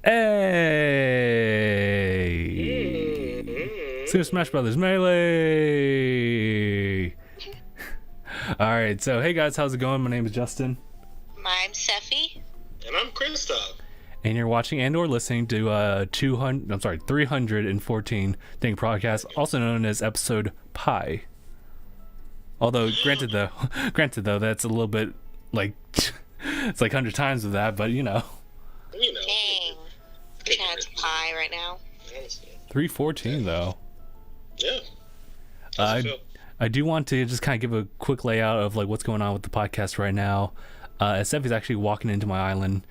Hey! Super Smash Brothers Melee! Alright, so hey guys, how's it going? My name is Justin. I'm Seffi. And I'm Kristoff. And you're watching and or listening to 314 DangIT Prodcast, also known as episode Pi. Although, granted though, that's a little bit like it's like 100 times of that, but you know. Dang. Chad's pie right now. 314 though. Yeah. I do want to just kind of give a quick layout of like what's going on with the podcast right now. As Steph actually walking into my island.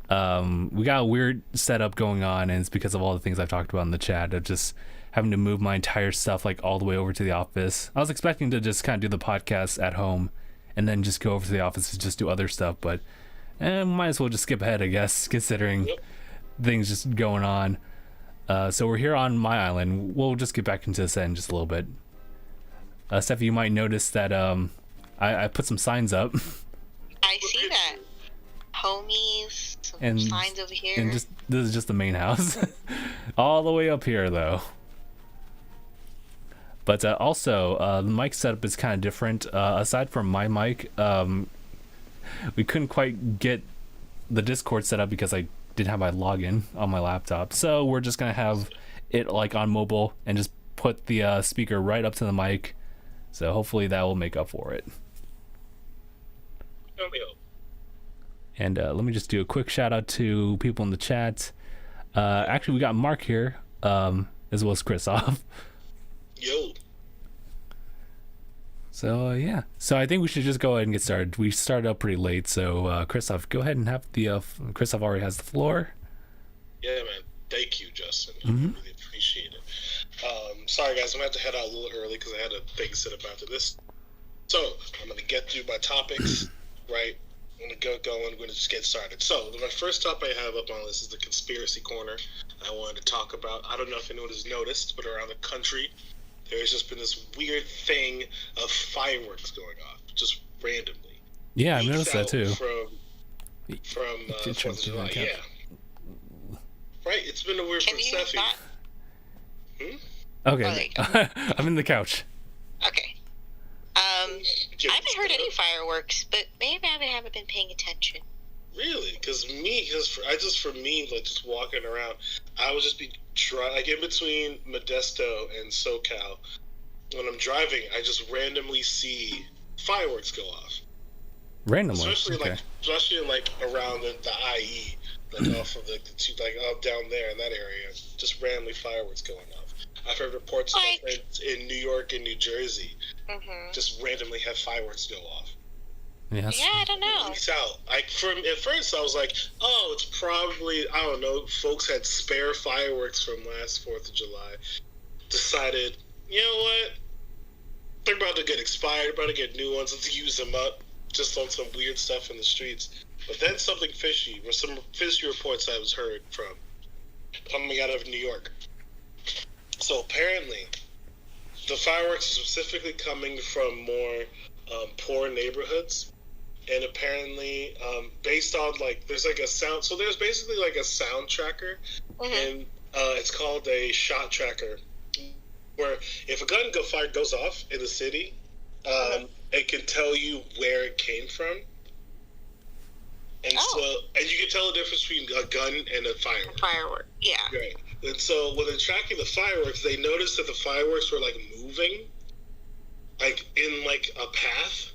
We got a weird setup going on, and it's because of all the things I've talked about in the chat of just having to move my entire stuff like all the way over to the office. I was expecting to just kind of do the podcast at home and then just go over to the office and just do other stuff, but might as well just skip ahead, I guess, considering things just going on. So we're here on my island. We'll just get back into this in just a little bit. Steph, you might notice that I put some signs up. I see that. Homies, some and signs over here. And just this is just the main house. All the way up here though. But also the mic setup is kind of different. Aside from my mic, we couldn't quite get the Discord set up because I didn't have my login on my laptop. So we're just gonna have it like on mobile and just put the speaker right up to the mic. So hopefully that will make up for it. And let me just do a quick shout out to people in the chat. Actually, we got Mark here, as well as Kristoff. Yo. So yeah, so I think we should just go ahead and get started. We started up pretty late, so Kristoff, go ahead and have the. Kristoff already has the floor. Yeah, man. Thank you, Justin. Mm-hmm. I really appreciate it. Sorry, guys, I'm gonna have to head out a little early because I had a big sit up after this. So I'm gonna get through my topics, right? I'm gonna get going. We're gonna just get started. So my first topic I have up on this is the conspiracy corner. I wanted to talk about. I don't know if anyone has noticed, but around the country, there's just been this weird thing of fireworks going off, just randomly. Yeah, I noticed that too. From 4th of July, yeah. Right, it's been a weird Can from you Steffi. not? Okay, I'm in the couch. Okay. I haven't heard any fireworks, but maybe I haven't been paying attention. Really? Because for me, like just walking around, I would just be like in between Modesto and SoCal. When I'm driving, I just randomly see fireworks go off. Randomly, especially like around the IE, like off of the two, like up down there in that area, just randomly fireworks going off. I've heard reports of my friends in New York and New Jersey just randomly have fireworks go off. Yes. Yeah, I don't know. At first I was like, oh, it's probably, I don't know, folks had spare fireworks from last 4th of July. Decided, you know what? They're about to get expired, about to get new ones. Let's use them up just on some weird stuff in the streets. But then something fishy, or some fishy reports I was heard from coming out of New York. So apparently, the fireworks are specifically coming from more poor neighborhoods. And apparently, based on, like, there's like a sound, so there's basically like a sound tracker, and it's called a shot tracker, where if a gun fire goes off in the city, it can tell you where it came from. And and you can tell the difference between a gun and a firework. A firework, yeah. Right. And so when they're tracking the fireworks, they noticed that the fireworks were like moving, like in like a path.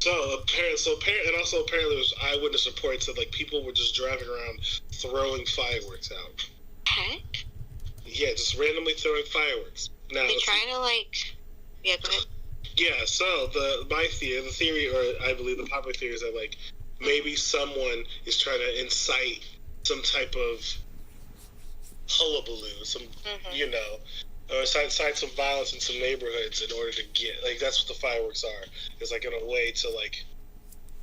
Apparently there was eyewitness reports that like people were just driving around throwing fireworks out. Heck? Yeah, just randomly throwing fireworks. Now They're trying to like, yeah, go ahead. Yeah, so the theory, or I believe the popular theory is that like maybe someone is trying to incite some type of hullabaloo, you know, or incite some violence in some neighborhoods in order to get, like, that's what the fireworks are. It's like in a way to like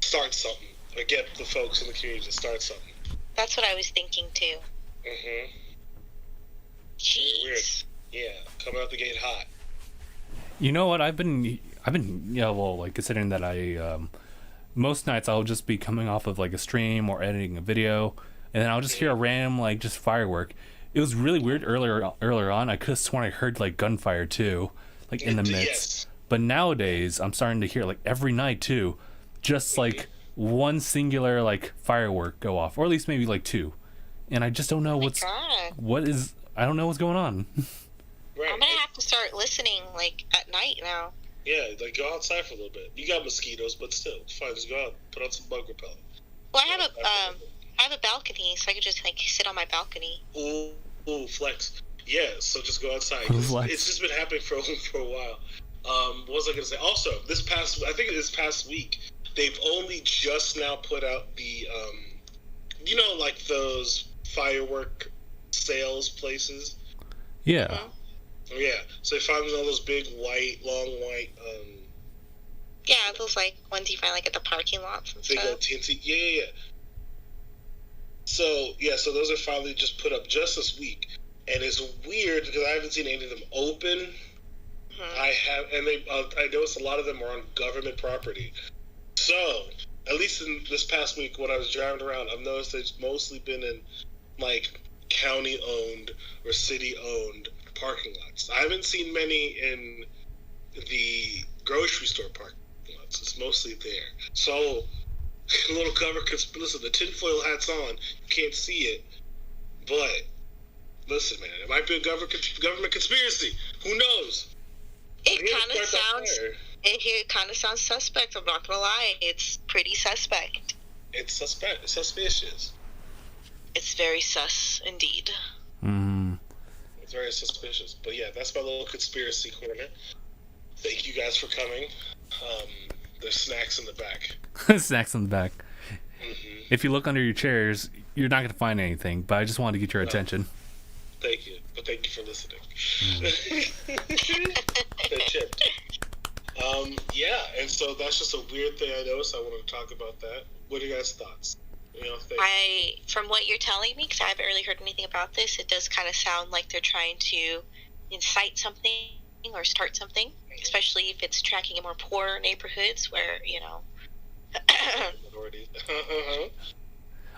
start something or get the folks in the community to start something. That's what I was thinking too. Jeez. Weird. Yeah, coming out the gate hot. You know what? I've been like considering that I most nights I'll just be coming off of like a stream or editing a video and then I'll just hear a random like just firework. It was really weird earlier on. I could have sworn I heard like gunfire too, like in the midst. Yes. But nowadays I'm starting to hear like every night too, just like one singular like firework go off, or at least maybe like two, and I just don't know I don't know what's going on. Right. I'm gonna have to start listening like at night now. Yeah, like go outside for a little bit. You got mosquitoes, but still, it's fine. Just go out, put on some bug repellent. Well, I have a balcony, so I could just like sit on my balcony. Ooh, flex. Yeah, so just go outside. It's just been happening for a while. What was I gonna say? Also, this past week, they've only just now put out the, like those firework sales places. Yeah. Mm-hmm. Yeah. So they found all those big long white. Yeah, those like ones you find like at the parking lots and big stuff. old TNT. Yeah. So those are finally just put up just this week, and it's weird because I haven't seen any of them open. Mm-hmm. I noticed a lot of them are on government property. So at least in this past week when I was driving around, I've noticed it's mostly been in like county owned or city owned parking lots. I haven't seen many in the grocery store parking lots. It's mostly there. So a little cover, listen, the tinfoil hat's on. You can't see it. But listen, man, it might be a government conspiracy. Who knows? It kind of sounds suspect. I'm not gonna lie. It's pretty suspect. It's suspicious. It's very sus indeed. Mm. It's very suspicious. But yeah, that's my little conspiracy corner. Thank you guys for coming. There's snacks in the back. Snacks in the back. Mm-hmm. If you look under your chairs, you're not going to find anything, but I just wanted to get your attention. Thank you. But thank you for listening. Yeah, and so that's just a weird thing I noticed. I wanted to talk about that. What are your guys' thoughts? From what you're telling me, because I haven't really heard anything about this, it does kind of sound like they're trying to incite something or start something, especially if it's tracking in more poor neighborhoods where,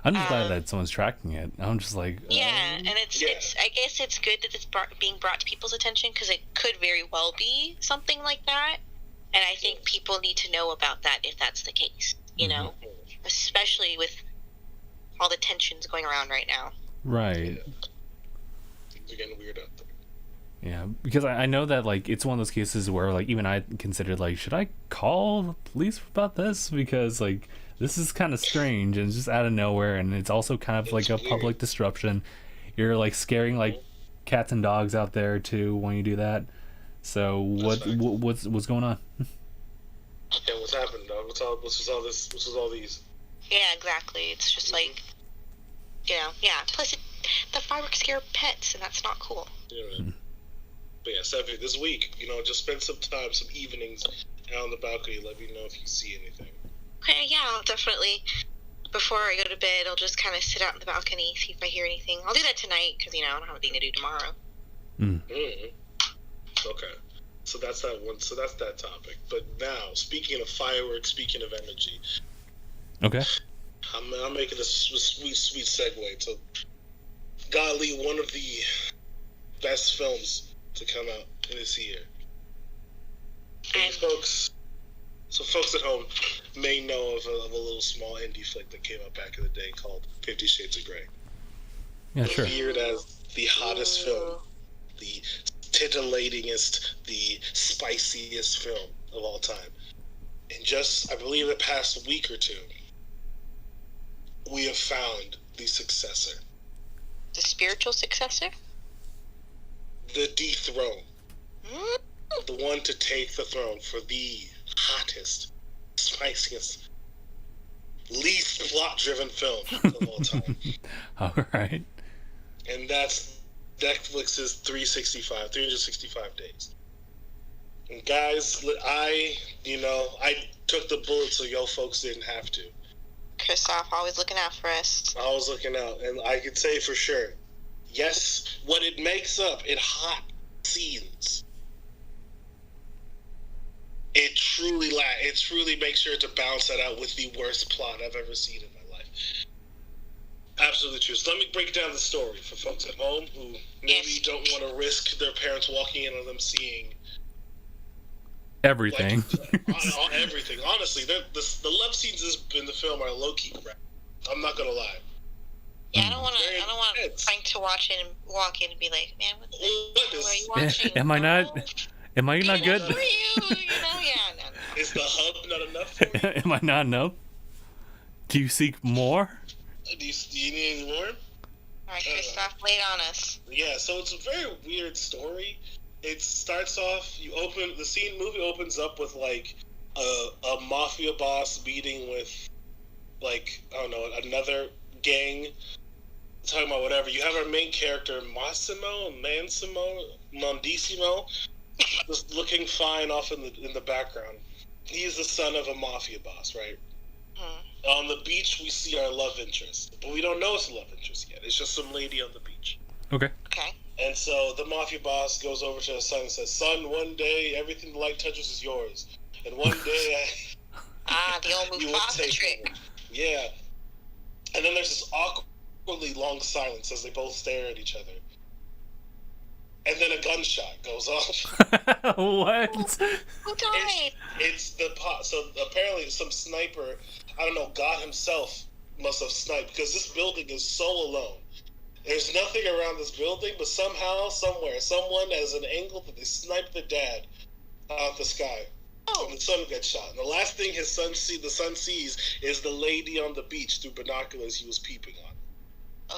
I'm just glad that someone's tracking it. I'm just like... Yeah, and it's I guess it's good that it's being brought to people's attention because it could very well be something like that. And I think people need to know about that if that's the case, especially with all the tensions going around right now. Right. Things are getting weird out there. Yeah, because I know that, like, it's one of those cases where, like, even I considered, like, should I call the police about this? Because, like, this is kind of strange and it's just out of nowhere, and it's also kind of like a public disruption. You're, like, scaring, like, cats and dogs out there, too, when you do that. So, what's going on? Yeah, what's happened, dog? What's all this? What's all these? Yeah, exactly. It's just like, plus the fireworks scare pets, and that's not cool. Yeah, man. But yeah, Stephanie, this week, just spend some time, some evenings out on the balcony. Let me know if you see anything. Okay, yeah, I'll definitely, before I go to bed, I'll just kind of sit out on the balcony, see if I hear anything. I'll do that tonight, because, I don't have anything to do tomorrow. Okay. So that's that one. So that's that topic. But now, speaking of fireworks, speaking of energy. Okay. I'm making a sweet segue to, golly, one of the best films to come out in this year. Folks at home may know of a little small indie flick that came out back in the day called 50 Shades of Grey. Yeah, sure. Revered as the hottest film, the titillatingest, the spiciest film of all time. And just, I believe, the past week or two, we have found the successor. The spiritual successor? The dethrone. The one to take the throne for the hottest, spiciest, least plot-driven film of all time. All right. And that's Netflix's 365 days. And guys, I took the bullet so y'all folks didn't have to. Christoph, always looking out for us. I was looking out, and I can say for sure, yes, what it makes up in hot scenes, it truly makes sure to balance that out with the worst plot I've ever seen in my life. absolutely true. So let me break down the story for folks at home who maybe don't want to risk their parents walking in on them seeing everything. Everything. Honestly, the love scenes in the film are low-key crap. I'm not gonna lie. Yeah, I don't want Frank to watch it and walk in and be like, "Man, what the hell are you watching? Am I not good? For you, no. Is the hub not enough for you? Am I not enough? Do you seek more? Do you need any more? All right, Christoph, lay it on us. Yeah, so it's a very weird story. It starts off. Movie opens up with like a mafia boss meeting with like I don't know another gang. Talking about whatever. You have our main character Mondissimo, just looking fine off in the background. He's the son of a mafia boss, right? On the beach, we see our love interest, but we don't know it's a love interest yet. It's just some lady on the beach. Okay. And so the mafia boss goes over to his son and says, "Son, one day everything the light touches is yours, and one day the old Mufasa trick." Yeah. And then there's this awkwardly long silence as they both stare at each other. And then a gunshot goes off. What? Who died? It's the pot. So apparently some sniper, I don't know, God himself must have sniped because this building is so alone. There's nothing around this building, but somehow, somewhere, someone has an angle that they sniped the dad out the sky. And the son gets shot. And the last thing the son sees is the lady on the beach through binoculars he was peeping on.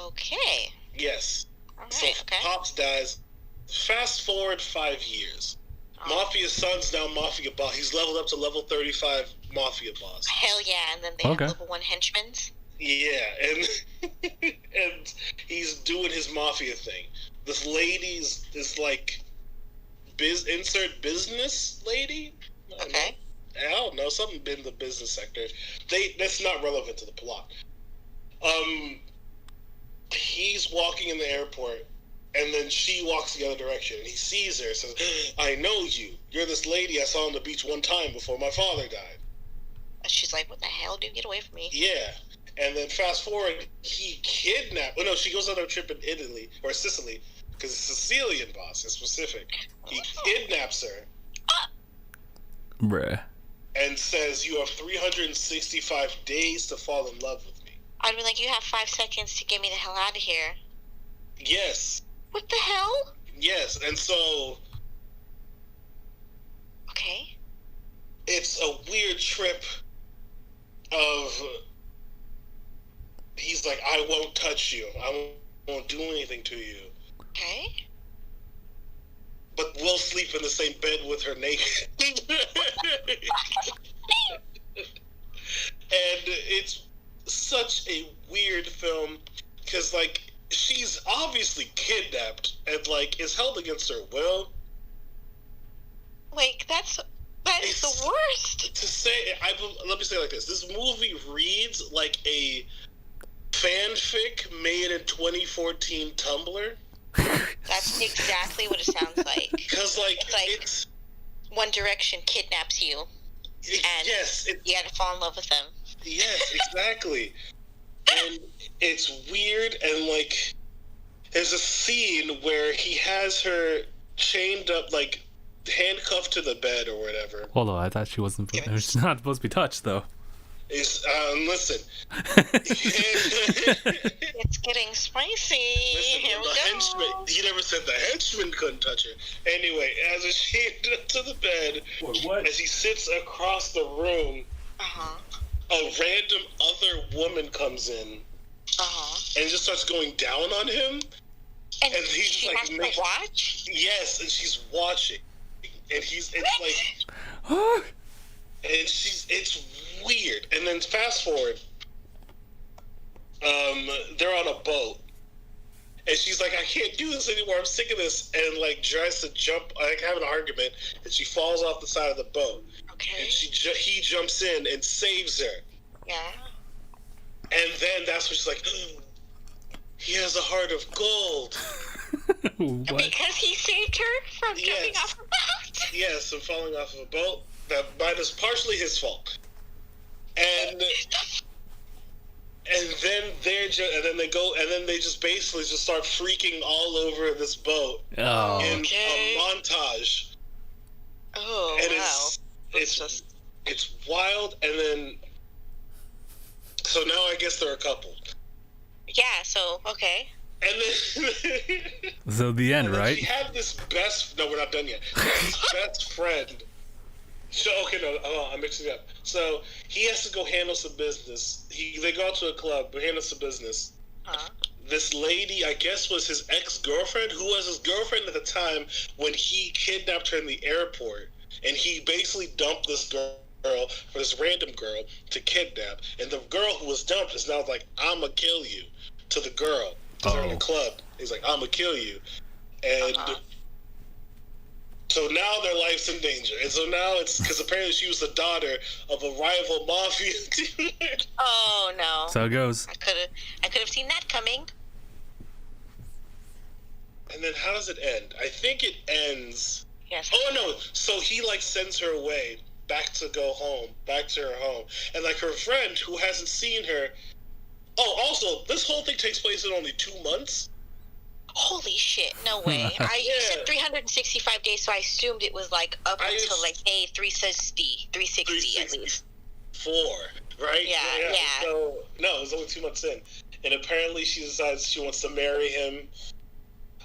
Okay. Yes. All right, So Pops dies. Fast forward 5 years. Mafia son's now Mafia boss. He's leveled up to level 35 Mafia boss. Hell yeah, and then they have level 1 henchmen. Yeah, and and he's doing his Mafia thing. This lady's is like insert business lady? Okay. I don't know, something in the business sector. That's not relevant to the plot. He's walking in the airport, and then she walks the other direction, and he sees her and says, "I know you. You're this lady I saw on the beach one time before my father died." And she's like, "What the hell, dude? Get away from me." Yeah. And then fast forward, he kidnapped... Well, no, she goes on a trip in Italy, or Sicily, because it's Sicilian boss, it's specific. He kidnaps her. Bruh. And says, "You have 365 days to fall in love with me." I'd be like, "You have 5 seconds to get me the hell out of here." Yes. What the hell? Yes, and so... Okay. It's a weird trip of... He's like, "I won't touch you. I won't do anything to you. Okay. But we'll sleep in the same bed with her naked." And it's such a weird film because, like, she's obviously kidnapped and, like, is held against her will. Like, that is the worst. To say, let me say it like this: this movie reads like a fanfic made in 2014 Tumblr. That's exactly what it sounds like. Because, like, it's One Direction kidnaps you, and you gotta fall in love with them. Yes, exactly. And it's weird, and, like, there's a scene where he has her chained up, like, handcuffed to the bed or whatever. Hold on, I thought she's not supposed to be touched, though. Listen. It's getting spicy. Listen, Here we go. He never said the henchman couldn't touch her. Anyway, as he's chained up to the bed, as he sits across the room, a random other woman comes in and just starts going down on him. And he's she like, has to watch? Yes, and she's watching. And it's weird. And then fast forward, they're on a boat, and she's like, "I can't do this anymore. I'm sick of this," and, like, tries to jump, like, have an argument, and she falls off the side of the boat. Okay. And he jumps in and saves her. Yeah. And then that's when she's like, "He has a heart of gold." Because he saved her from jumping off a boat? Yes, from falling off of a boat. That is partially his fault. And And then they go, and then they just basically just start freaking all over this boat in a montage. Oh, and wow. It's wild, and then so now I guess they're a couple. Yeah. So okay. And then So the end, right? She had this no, we're not done yet. His best friend. So okay, no, I'm mixing it up. So he has to go handle some business. They go out to a club, but handle some business. This lady, I guess, was his ex-girlfriend, who was his girlfriend at the time when he kidnapped her in the airport, and he basically dumped this girl for this random girl to kidnap, and the girl who was dumped is now like, "I'm gonna kill you," to the girl. They're in a club. He's like, "I'm gonna kill you," and. So now their life's in danger. And so now it's because apparently she was the daughter of a rival mafia dealer. Oh, no. That's how it goes. I could have seen that coming. And then how does it end? I think it ends... Yes. Oh, no. So he, like, sends her away back to her home. And, like, her friend who hasn't seen her... Oh, also, this whole thing takes place in only 2 months. Holy shit, no way. You said 365 days, so I assumed it was like up until like 360 at least. 4, right? Yeah. So, no, it was only 2 months in. And apparently she decides she wants to marry him.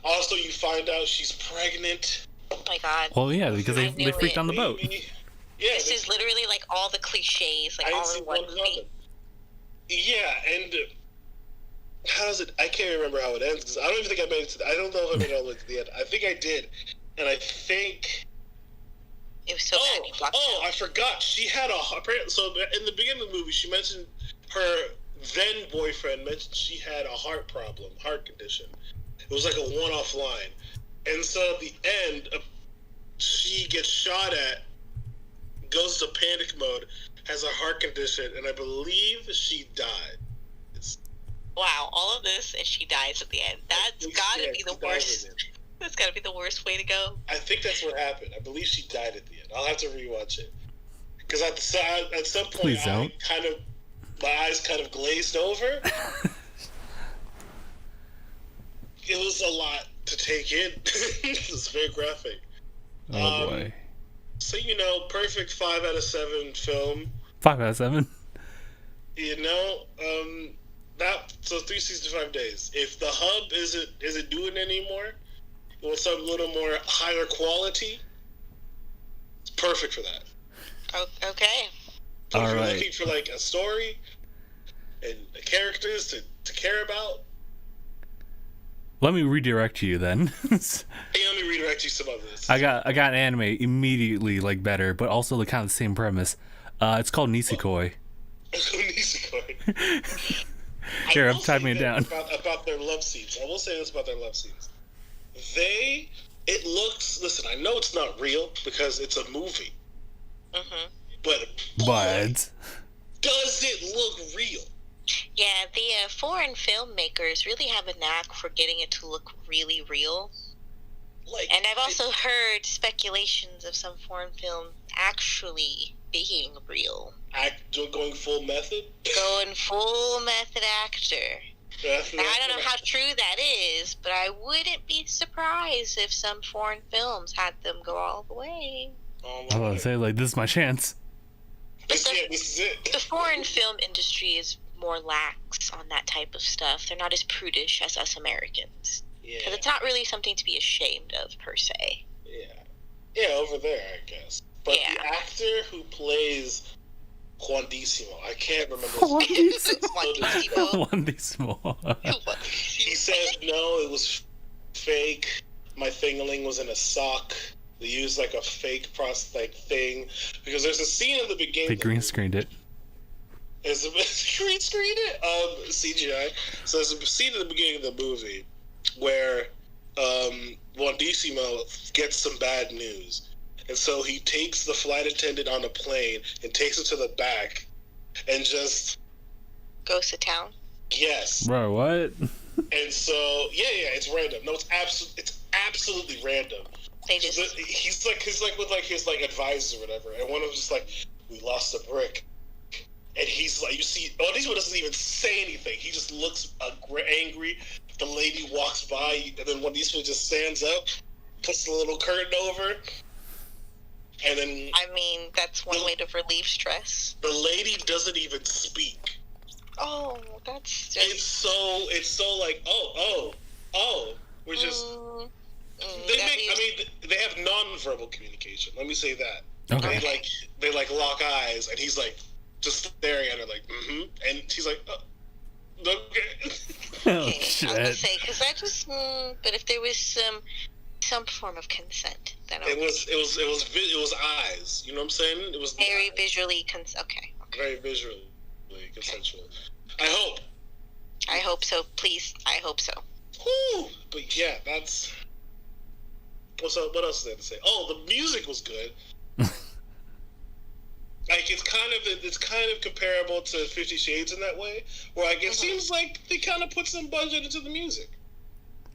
Also, you find out she's pregnant. Oh my god. Well, yeah, because they freaked on the boat. Yeah, this is literally like all the cliches, like all in one movie. Yeah, and... How's it? I can't remember how it ends because I don't even think I made it. I don't know if I made it all the way to the end. I think I did, and I think it was so bad. I forgot. She had so in the beginning of the movie, she mentioned her then boyfriend mentioned she had a heart condition. It was like a one-off line, and so at the end, she gets shot at, goes to panic mode, has a heart condition, and I believe she died. Wow, all of this, and she dies at the end. That's gotta be the worst. That's gotta be the worst way to go. I think that's what happened. I believe she died at the end. I'll have to rewatch it because at some point, my eyes kind of glazed over. It was a lot to take in. It was very graphic. Oh boy. So perfect 5 out of 7 film. 5 out of 7. So 365 days. If the hub isn't doing it anymore, you want something a little more higher quality, it's perfect for that. Okay. So if you're looking for like a story and characters to care about, let me redirect you then. Let me redirect you some of this. I got an anime immediately like better, but also the kind of the same premise. It's called Nisekoi. Nisekoi. Here, I'm typing it down. About their love scenes. I will say this about their love scenes. Listen, I know it's not real because it's a movie. Mm-hmm. But does it look real? Yeah, the foreign filmmakers really have a knack for getting it to look really real. And I've also heard speculations of some foreign film actually being real. Going full method? Going full method actor. Now, I don't know how true that is, but I wouldn't be surprised if some foreign films had them go all the way. I was going to say, this is my chance. This is it. The foreign film industry is more lax on that type of stuff. They're not as prudish as us Americans. Yeah. Because it's not really something to be ashamed of, per se. Yeah. Yeah, over there, I guess. But the actor who plays Juandísimo, I can't remember his name. Juandísimo. He says, no, it was fake. My fingerling was in a sock. They used like a fake prosthetic thing. Because there's a scene in the beginning. They green screened it. There's a green screened it? CGI. So there's a scene in the beginning of the movie where Juandísimo gets some bad news. And so he takes the flight attendant on a plane and takes him to the back and just... goes to town? Yes. Bro, what? And so, yeah, it's random. No, it's absolutely random. They just... He's like with like his like advisors or whatever, and one of them just like, we lost a brick. and he's like, you see, Onishiba doesn't even say anything. He just looks angry. The lady walks by, and then Onishiba just stands up, puts a little curtain over, and then... I mean, that's one way to relieve stress. The lady doesn't even speak. Oh, that's just... It's so like, we're just... they have non-verbal communication. Let me say that. Okay. They lock eyes, and he's like, just staring at her like, and she's like, okay. Oh, Okay, shit. I was gonna say, because I just, but if there was some form of consent, then It was eyes. You know what I'm saying? It was very visually okay. Very visually consensual. Okay. I I hope so. Please, I hope so. Whew. But yeah, that's... What's up? What else is there to say? Oh, the music was good. Like it's kind of comparable to 50 Shades in that way, where like it seems like they kind of put some budget into the music.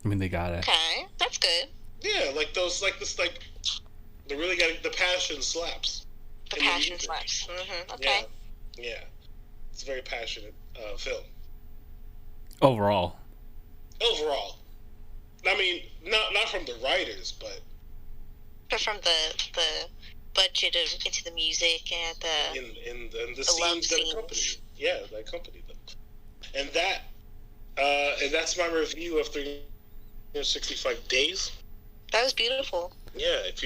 I mean, they got it. Okay, that's good. Yeah, they really got the passion slaps. The passion slaps. Okay. Yeah, it's a very passionate film. Overall. I mean, not from the writers, but from the budget of into the music and the scenes that accompany them, and that's my review of 365 Days. That was beautiful. Yeah, if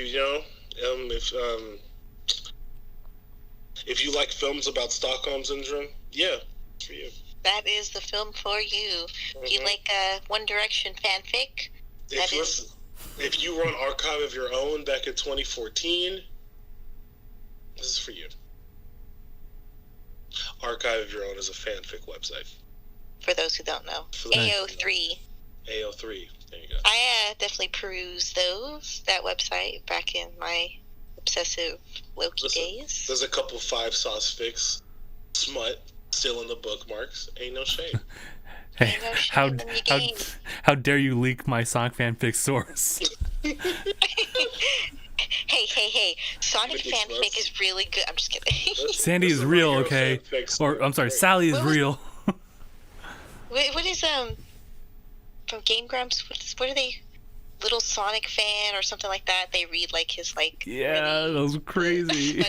you like films about Stockholm Syndrome, yeah, for you. That is the film for you. If you like One Direction fanfic, if you were an archive of your own back in 2014, this is for you. Archive of Your Own is a fanfic website. For those who don't know. AO3. AO3. There you go. I definitely perused that website back in my obsessive Loki days. There's a couple 5 sauce fics. Smut. Still in the bookmarks. Ain't no shame. Hey, how dare you leak my Sonic fanfic source? Hey, Sonic fanfic is really good. I'm just kidding. Sandy is real, okay? Or, I'm sorry, Sally is real. Wait, what is, from Game Grumps, what are they? Little Sonic fan or something like that? They read, like, his, like... Yeah, really, that was crazy.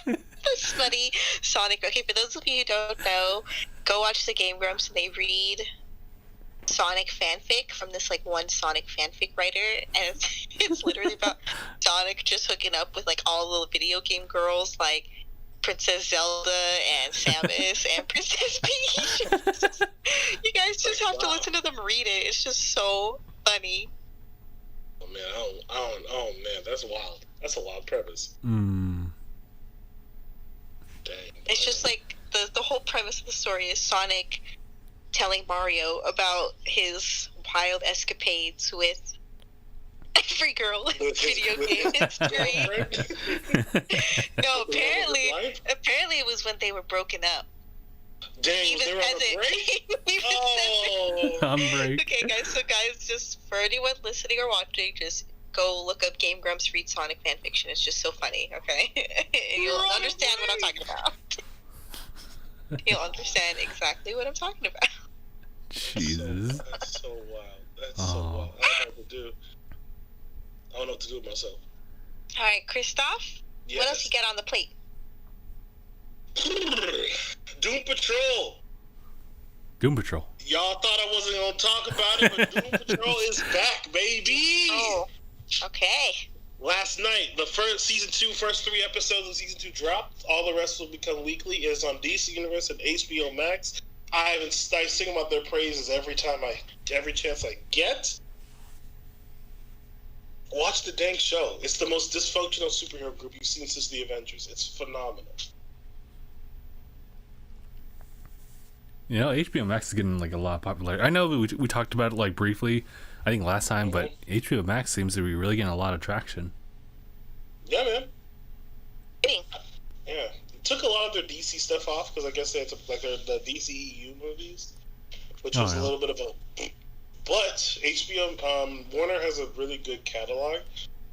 The smutty Sonic. Okay, for those of you who don't know, go watch the Game Grumps and they read Sonic fanfic from this like one Sonic fanfic writer, and it's literally about Sonic just hooking up with like all the video game girls like Princess Zelda and Samus and Princess Peach. You guys just have to listen to them read it. It's just so funny. Oh man, oh man, that's wild. That's a wild premise. Dang. It's just like the whole premise of the story is Sonic telling Mario about his wild escapades with every girl in video game history. No, apparently it was when they were broken up. Dang, they were on a break? On break. Okay, guys, just for anyone listening or watching, just go look up Game Grumps, read Sonic fanfiction. It's just so funny, okay? You'll understand what I'm talking about. You'll understand exactly what I'm talking about. Jesus. That's so wild. That's so wild. I don't know what to do with myself. All right, Christoph, yes. What else you got on the plate? Doom Patrol. Doom Patrol. Y'all thought I wasn't going to talk about it, but Doom Patrol is back, baby. Oh, okay. Last night, the first 3 episodes of season 2 dropped. All the rest will become weekly. It is on DC Universe and HBO Max. I sing about their praises every chance I get. Watch the dang show. It's the most dysfunctional superhero group you've seen since the Avengers. It's phenomenal. You know, HBO Max is getting like a lot of popularity. I know we talked about it like briefly, I think last time, but HBO Max seems to be really getting a lot of traction. Yeah, man. Yeah, it took a lot of their DC stuff off because I guess they had the DCEU movies, which was a little bit of a. But HBO, Warner has a really good catalog.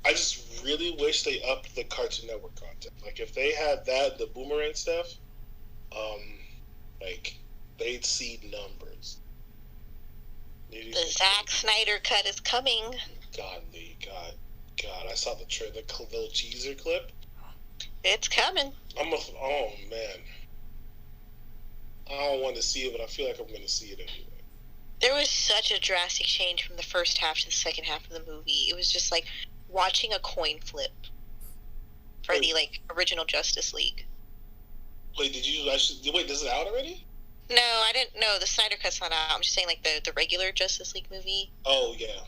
I just really wish they upped the Cartoon Network content. Like if they had that, the Boomerang stuff, like they'd see numbers. The Zack Snyder cut is coming. God, I saw the little teaser clip. It's coming. Oh man, I don't want to see it, but I feel like I'm going to see it anyway. There was such a drastic change from the first half to the second half of the movie. It was just like watching a coin flip for the original Justice League. Wait, does it out already? No, I didn't know. The Snyder Cut's not out. I'm just saying the regular Justice League movie. Oh yeah.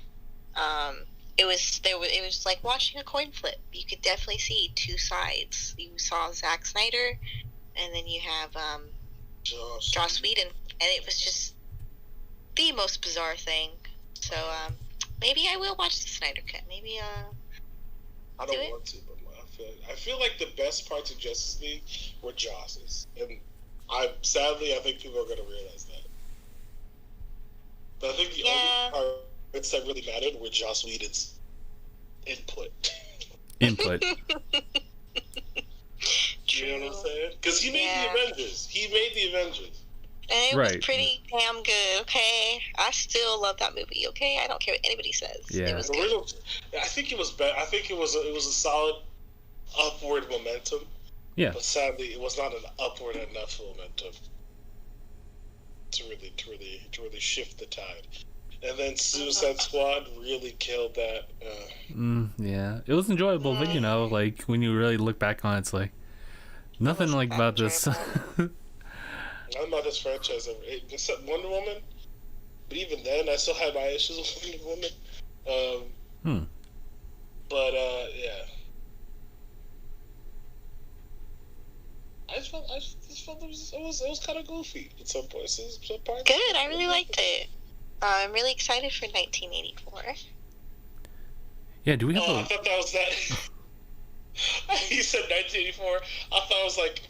It was like watching a coin flip. You could definitely see two sides. You saw Zack Snyder, and then you have Joss Whedon, and it was just the most bizarre thing. So maybe I will watch the Snyder Cut. Maybe I don't want to, but I feel like the best parts of Justice League were Joss's, and I think people are going to realize that. But I think the only parts that really mattered were Joss Whedon's input. Yeah. You know what I'm saying? Because he made the Avengers. And it was pretty damn good, okay? I still love that movie, okay? I don't care what anybody says. Yeah. It was good. I think it was better. I think it was a solid upward momentum. Yeah. But sadly, it was not an upward enough momentum to really shift the tide. And then Suicide Squad really killed that. Yeah, it was enjoyable, but when you really look back on it, it's like nothing about this. Nothing about this franchise ever, except Wonder Woman. But even then, I still had my issues with Wonder Woman. But yeah. I just felt it was kind of goofy at some points. Good, I really liked it. I'm really excited for 1984. Yeah, do we have I thought that was that. You said 1984. I thought it was like,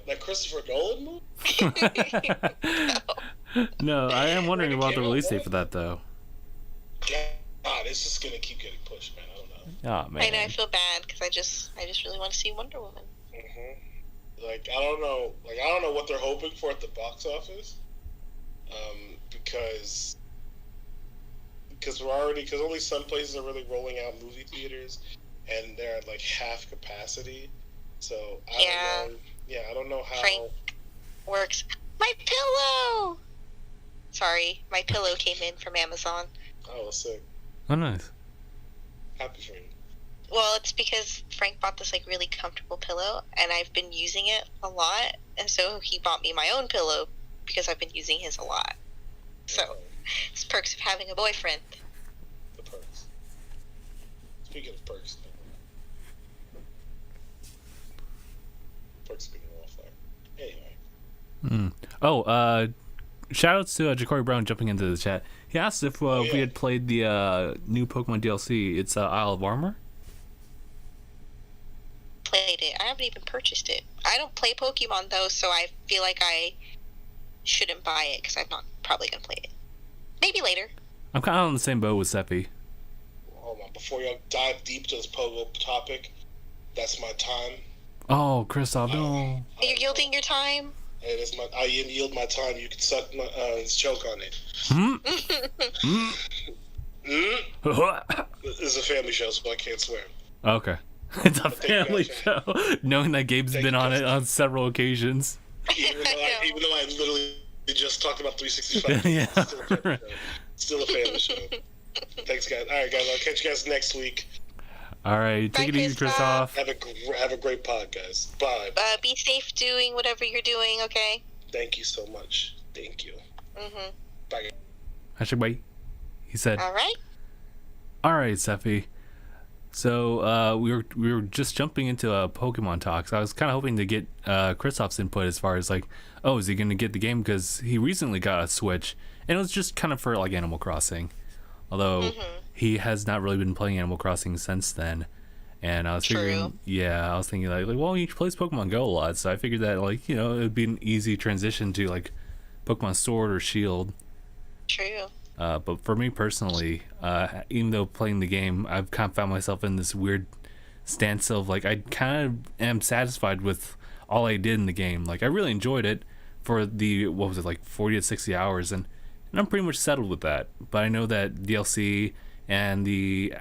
that Christopher Nolan movie? No, I am wondering about the release date for that, though. God, it's just going to keep getting pushed, man. I don't know. Oh, man. I know, I feel bad, because I just really want to see Wonder Woman. Mm-hmm. I don't know what they're hoping for at the box office. Because only some places are really rolling out movie theaters, and they're at half capacity. So I don't know how Frank works. My pillow. Sorry, my pillow came in from Amazon. Oh, sick. Oh, nice. Happy for you. Well, it's because Frank bought this really comfortable pillow, and I've been using it a lot, and so he bought me my own pillow because I've been using his a lot. So, it's perks of having a boyfriend. The perks. Speaking of perks, perks being off there. Anyway. Shoutouts to Ja'Cory Brown jumping into the chat. He asked if we had played the new Pokemon DLC. It's Isle of Armor. Played it. I haven't even purchased it. I don't play Pokemon though, so I feel like I shouldn't buy it because I'm not probably gonna play it. Maybe later. I'm kind of on the same boat with Seppi. Hold on, before you dive deep to this Pogo topic, that's my time. Oh, Kristoff, no. You're yielding your time? Hey, I yield my time. You can suck my choke on it. This is a family show, so I can't swear. Okay. It's a family show. Knowing that Gabe's been on it on several occasions. Even though I literally just talked about 365. Yeah. Still a family show. Thanks, guys. All right, guys. I'll catch you guys next week. All right. Take it easy, Kristoff. Have a great pod, guys. Bye. Be safe doing whatever you're doing, okay? Thank you so much. Thank you. Mm-hmm. Bye. Hashtag he said. All right. All right, Sephi. So we were just jumping into Pokemon talks. I was kind of hoping to get Kristoff's input as far as is he going to get the game, because he recently got a Switch, and it was just kind of for Animal Crossing. Although he has not really been playing Animal Crossing since then. And I was figuring, I was thinking well, he plays Pokemon Go a lot, so I figured that it would be an easy transition to Pokemon Sword or Shield. True. But for me personally, even though playing the game, I've kind of found myself in this weird stance of I kind of am satisfied with all I did in the game. Like I really enjoyed it for the, what was it, like 40 to 60 hours, and I'm pretty much settled with that. But I know that DLC and the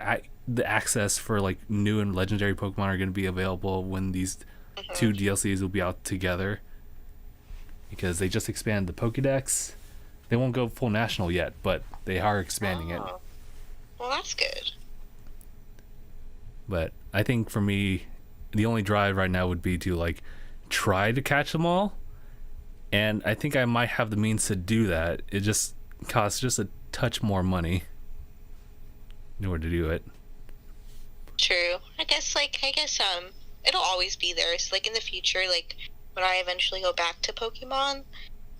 access for like new and legendary Pokemon are going to be available when these two DLCs will be out together, because they just expanded the Pokédex. They won't go full national yet, but they are expanding it. Well, that's good. But I think for me, the only drive right now would be to like try to catch them all, and I think I might have the means to do that. It just costs just a touch more money in order to do it. True. I guess it'll always be there. So like in the future, like when I eventually go back to Pokemon,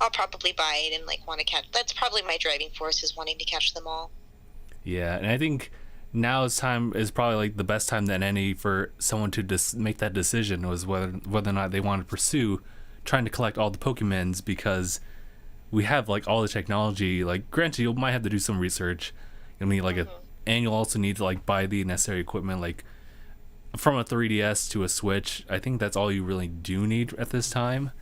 I'll probably buy it and like want to catch. That's probably my driving force, is wanting to catch them all. Yeah, and I think now's time is probably like the best time than any for someone to make that decision, was whether or not they want to pursue trying to collect all the Pokemons, because we have like all the technology. Like granted, you might have to do some research. I mean, like and you'll also need to like buy the necessary equipment, like from a 3DS to a Switch. I think that's all you really do need at this time,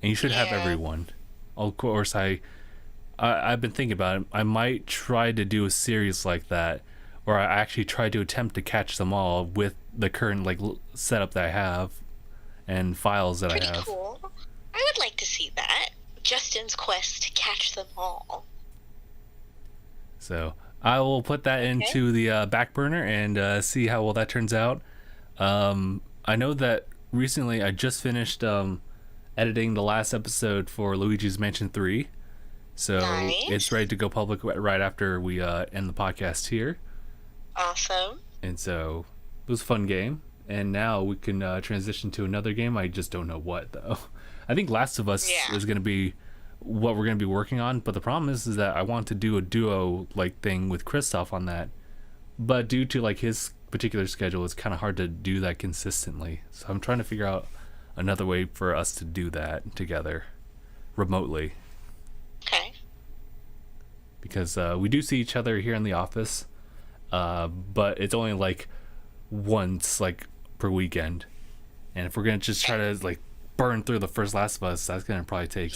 and you should have everyone. Of course, I've been thinking about it. I might try to do a series like that, where I actually try to attempt to catch them all with the current like setup that I have and files that I have. Pretty cool. I would like to see that. Justin's quest to catch them all. So I will put that into the back burner and see how well that turns out. I know that recently I just finished editing the last episode for Luigi's Mansion 3. So it's ready to go public right after we end the podcast here. Awesome. And so it was a fun game. And now we can transition to another game. I just don't know what, though. I think Last of Us is going to be what we're going to be working on. But the problem is that I want to do a duo like thing with Christoph on that. But due to like his particular schedule, it's kind of hard to do that consistently. So I'm trying to figure out another way for us to do that together remotely. Okay. Because we do see each other here in the office, but it's only like once like per weekend. And if we're gonna just try to like burn through the first Last of Us, that's gonna probably take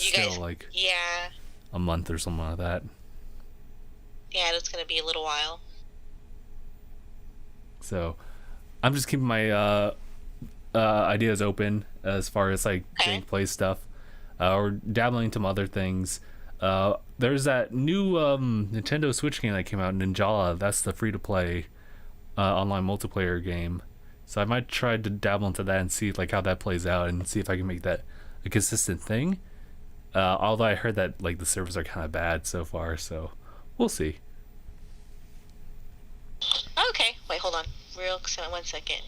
a month or something like that. Yeah, it's gonna be a little while. So I'm just keeping my ideas open as far as like gameplay stuff, or dabbling into some other things. There's that new Nintendo Switch game that came out, Ninjala. That's the free-to-play online multiplayer game. So I might try to dabble into that and see like how that plays out, and see if I can make that a consistent thing. Although I heard that like the servers are kind of bad so far, so we'll see. Okay, wait, hold on, 1 second.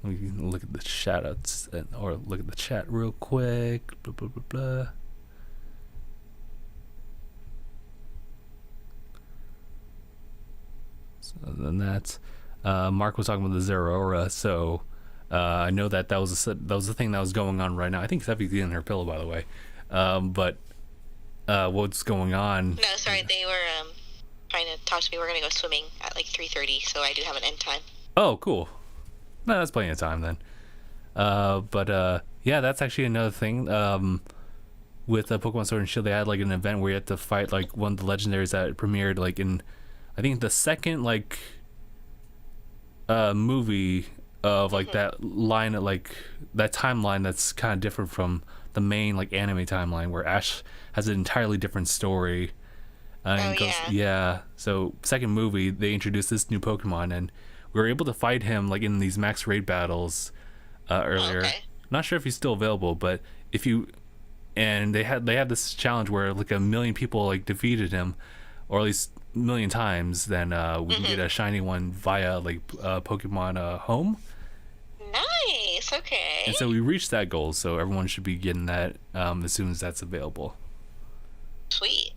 We can look at the chat or look at the chat real quick. Blah, blah, blah, blah. So then that's Mark was talking about the Zeraora. So I know that was the thing that was going on right now. I think Steffi's in her pillow, by the way. But what's going on? No, sorry, they were trying to talk to me. We're gonna go swimming at like 3:30, so I do have an end time. Oh, cool. No, that's plenty of time then. But yeah, that's actually another thing. With Pokemon Sword and Shield, they had like an event where you had to fight like one of the legendaries that premiered like in, I think the second like movie of like that line of like that timeline that's kind of different from the main like anime timeline, where Ash has an entirely different story. So second movie, they introduced this new Pokemon, and we were able to fight him like in these max raid battles earlier. Not sure if he's still available, but if you, and they had this challenge where like 1 million people like defeated him, or at least 1 million times, then we can get a shiny one via like Pokemon Home. Nice. Okay. And so we reached that goal, so everyone should be getting that as soon as that's available. Sweet.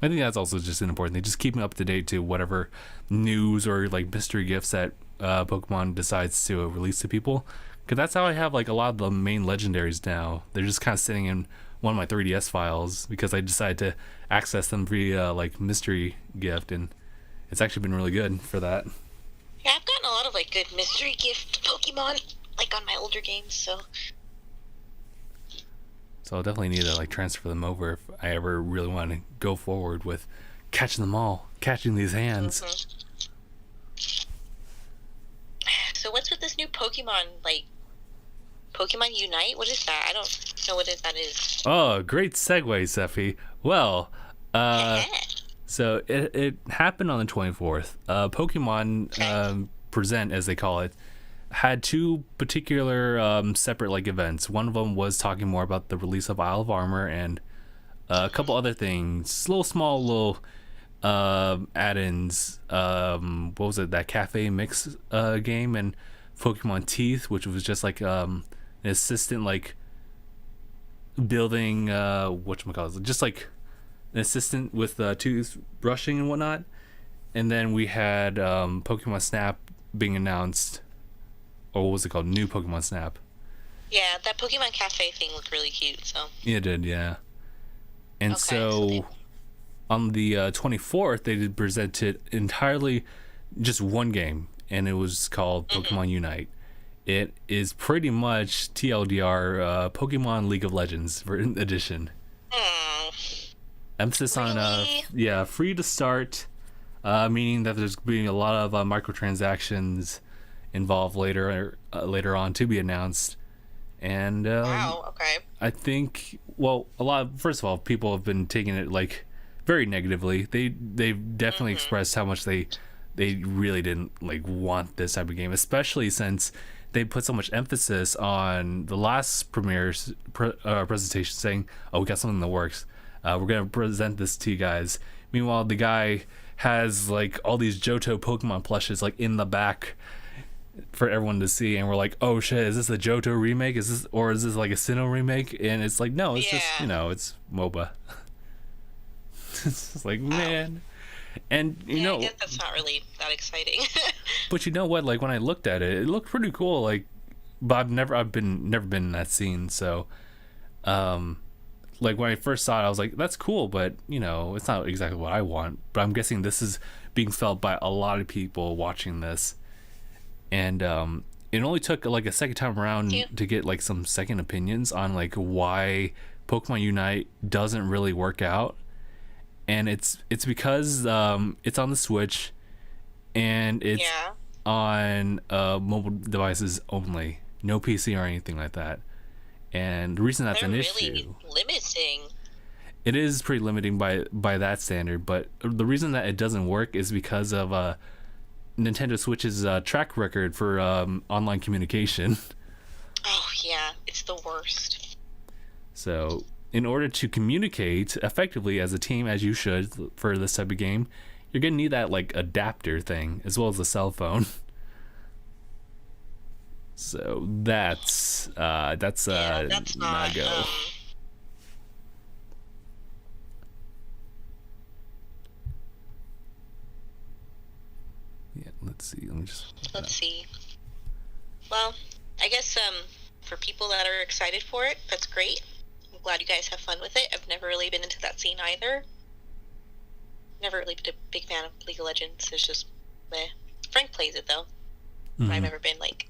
I think that's also just an important thing, just keeping up to date to whatever news or like mystery gifts that Pokemon decides to release to people, because that's how I have like a lot of the main legendaries now. They're just kind of sitting in one of my 3DS files because I decided to access them via like mystery gift, and it's actually been really good for that. Yeah, I've gotten a lot of like good mystery gift Pokemon like on my older games, so I'll definitely need to like transfer them over if I ever really want to go forward with catching them all, catching these hands. So what's with this new Pokemon, like Pokemon Unite? What is that? I don't know what that is. Oh, great segue, Sephi. Well, so it happened on the 24th. Pokemon Present, as they call it, had two particular separate like events. One of them was talking more about the release of Isle of Armor and a couple other things, small add-ins. What was it? That Cafe Mix game, and Pokemon Teeth, which was just like an assistant like building whatchamacallit, just like an assistant with tooth brushing and whatnot. And then we had Pokemon Snap being announced, or what was it called? New Pokemon Snap. Yeah, that Pokemon Cafe thing looked really cute. So it did, yeah. And so on the 24th, they did presented entirely just one game, and it was called Pokemon Unite. It is pretty much TLDR Pokemon League of Legends edition. Emphasis really? on free to start, meaning that there's being a lot of microtransactions involved later on to be announced. And wow, okay. I think, well, first of all, people have been taking it like very negatively. They've definitely expressed how much they really didn't like want this type of game, especially since they put so much emphasis on the last premiere's presentation, saying, "Oh, we got something in the works. We're gonna present this to you guys." Meanwhile, the guy has like all these Johto Pokemon plushes like in the back for everyone to see, and we're like, "Oh shit, is this a Johto remake? Is this like a Sinnoh remake?" And it's like, no, it's just it's MOBA. It's just like, man. And you know, I guess that's not really that exciting. but you know what? Like when I looked at it, it looked pretty cool. Like, but I've never been in that scene. So, like when I first saw it, I was like, that's cool, but you know, it's not exactly what I want. But I'm guessing this is being felt by a lot of people watching this, and it only took like a second time around to get like some second opinions on like why Pokemon Unite doesn't really work out. And it's because it's on the Switch, and it's on mobile devices only, no PC or anything like that. And the reason that's an issue, limiting. It is pretty limiting by that standard. But the reason that it doesn't work is because of Nintendo Switch's track record for online communication. Oh yeah, it's the worst. So, in order to communicate effectively as a team, as you should for this type of game, you're gonna need that like adapter thing as well as a cell phone. So that's not a go. Yeah, let's see. Let's see. Well, I guess for people that are excited for it, that's great. I'm glad you guys have fun with it. I've never really been into that scene either. Never really been a big fan of League of Legends. It's just meh. Frank plays it though. I've never been like.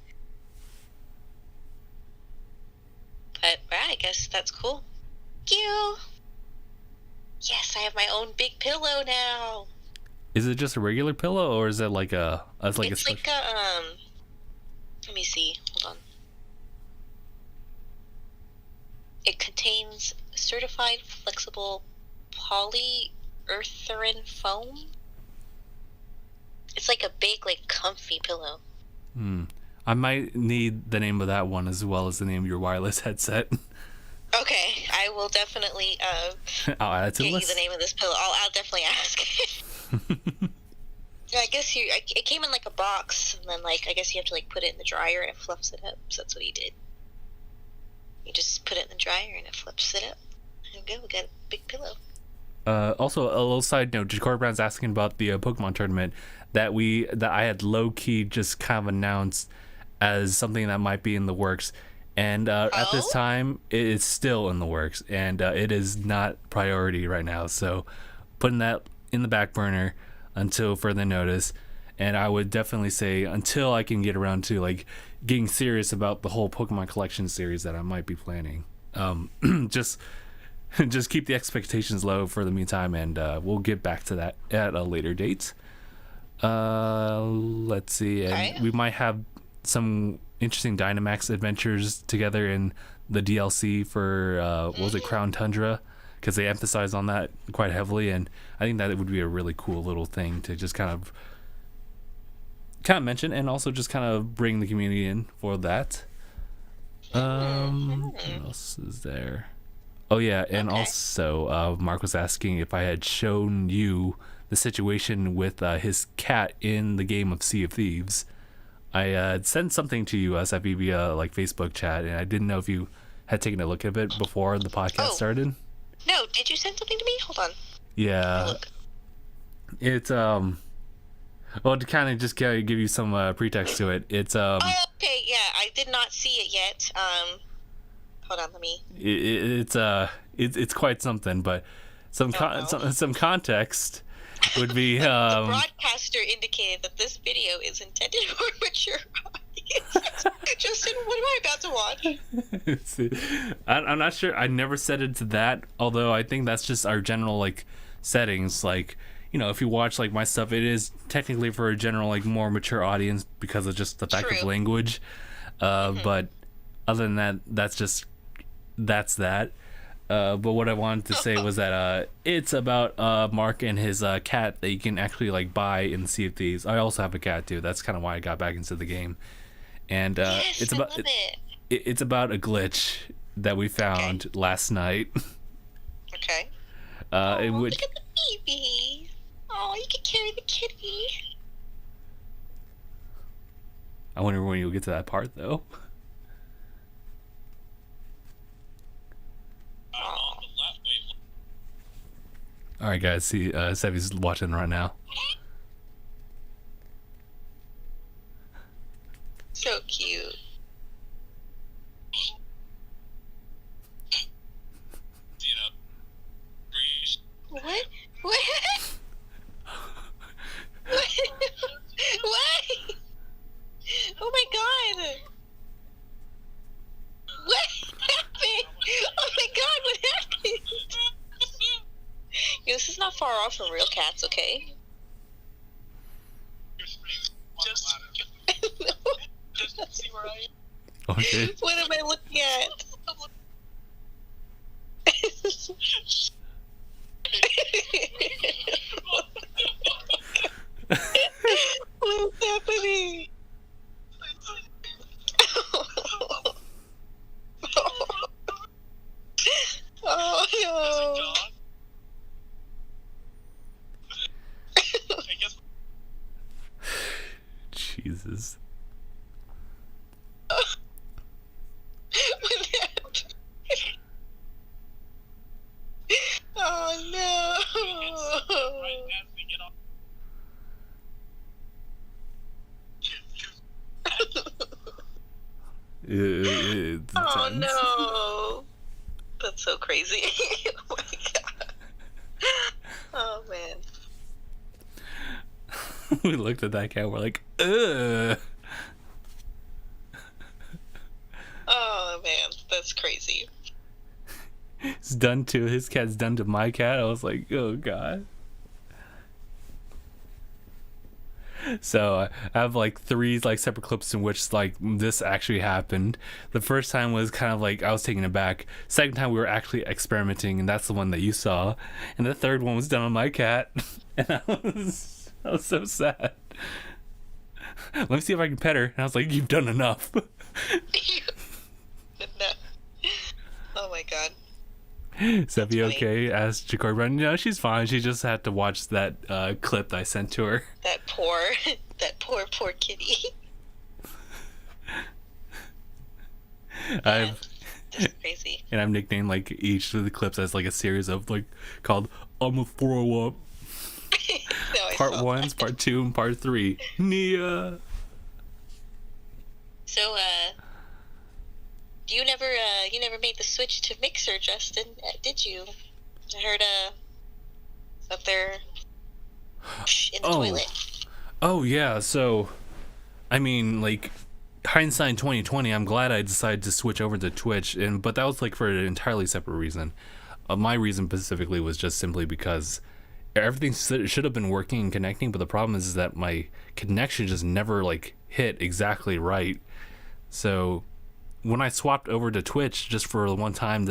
But I guess that's cool. Thank you. Yes, I have my own big pillow now. Is it just a regular pillow, or is it like a? It's like a Let me see. Hold on. It contains certified flexible polyurethane foam. It's like a big, like, comfy pillow. I might need the name of that one as well as the name of your wireless headset. Okay, I will definitely I'll add it to the list. You the name of this pillow. I'll definitely ask. Yeah, I guess it came in like a box, and then like I guess you have to like put it in the dryer and it fluffs it up. So that's what he did. You just put it in the dryer and it flips it up. And go, we got a big pillow. Also, a little side note: Jakar Brown's asking about the Pokemon tournament that I had low key just kind of announced as something that might be in the works, and at this time it is still in the works, and it is not priority right now. So, putting that in the back burner. until further notice. And I would definitely say until I can get around to like getting serious about the whole Pokemon collection series that I might be planning. Just keep the expectations low for the meantime, and we'll get back to that at a later date. Let's see, and we might have some interesting Dynamax adventures together in the DLC for what was it, Crown Tundra, because they emphasize on that quite heavily, and I think that it would be a really cool little thing to just kind of mention, and also just kind of bring the community in for that. What else is there? Oh yeah, and also Mark was asking if I had shown you the situation with his cat in the game of Sea of Thieves. I sent something to you, SFB, via like Facebook chat, and I didn't know if you had taken a look at it before the podcast started. No, did you send something to me? Hold on. Yeah. It's well, to kind of just give you some pretext to it. It's Oh, okay, yeah, I did not see it yet. Hold on, let me. It's quite something, but some context would be. The broadcaster indicated that this video is intended for mature audience. Justin, what am I about to watch? I'm not sure. I never set it to that, although I think that's just our general like settings. Like, you know, if you watch like my stuff, it is technically for a general like more mature audience because of just the fact of language. But other than that, that's that. But what I wanted to say was that it's about Mark and his cat that you can actually like buy in Sea of Thieves. I also have a cat too. That's kind of why I got back into the game. And yes, it's about it's about a glitch that we found last night. Okay. In which, look at the baby. Oh, you can carry the kitty. I wonder when you'll get to that part though. All right, guys. See, Sevy's watching right now. So cute. What? What? What? What? Oh my god! What happened? Oh my god, what happened? This is not far off from real cats, okay? Just see where I am. Okay. What am I looking at? What's happening? Oh no. Jesus. What happened? Oh no. It's Oh intense. no. That's so crazy. Oh my god. Oh man. We looked at that cat. We're like, ugh. Oh man, that's crazy. It's done to his cat's done to my cat. I was like, oh god. So I have like 3 like separate clips in which like this actually happened. The first time was kind of like I was taken aback. Second time we were actually experimenting, and that's the one that you saw. And the third one was done on my cat, and I was so sad. Let me see if I can pet her. And I was like, you've done enough. Oh my god. Sevi okay? Asked Jacory Brown. No, she's fine. She just had to watch that clip that I sent to her. That poor kitty. That's crazy. And I've nicknamed like each of the clips as like a series of like called "I'ma throw up." No, Part 1, Part 2, and Part 3. Nia. So, you never made the switch to Mixer, Justin, did you? I heard, up there in the toilet. Oh yeah, so I mean, like, hindsight 2020, I'm glad I decided to switch over to Twitch, but that was like for an entirely separate reason. My reason specifically was just simply because everything should have been working and connecting, but the problem is that my connection just never like hit exactly right. So when I swapped over to Twitch just for one time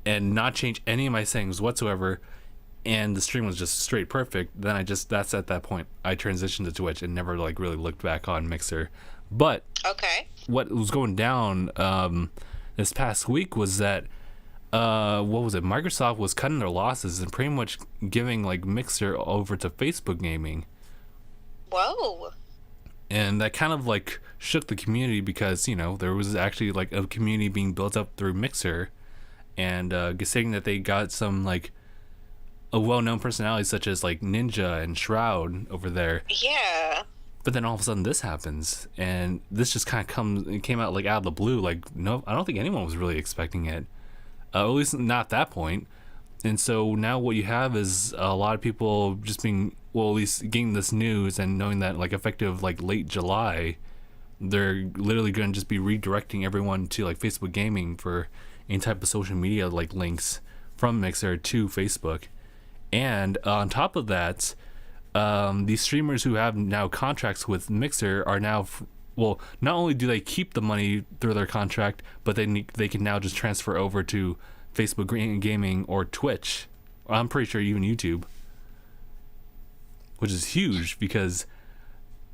and not change any of my settings whatsoever, and the stream was just straight perfect, then that's at that point I transitioned to Twitch and never like really looked back on Mixer. But okay, what was going down this past week was that what was it? Microsoft was cutting their losses and pretty much giving like Mixer over to Facebook Gaming. Whoa. And that kind of like shook the community because, you know, there was actually like a community being built up through Mixer, and saying that they got some like a well-known personalities such as like Ninja and Shroud over there. Yeah. But then all of a sudden this happens, and this just kind of came out like out of the blue. Like, no, I don't think anyone was really expecting it. At least not at that point. And so now what you have is a lot of people just being, well, at least getting this news and knowing that like effective like late July, they're literally going to just be redirecting everyone to like Facebook Gaming for any type of social media like links from Mixer to Facebook. And on top of that, these streamers who have now contracts with Mixer are now, well, not only do they keep the money through their contract, but they can now just transfer over to Facebook Gaming or Twitch. I'm pretty sure even YouTube, which is huge because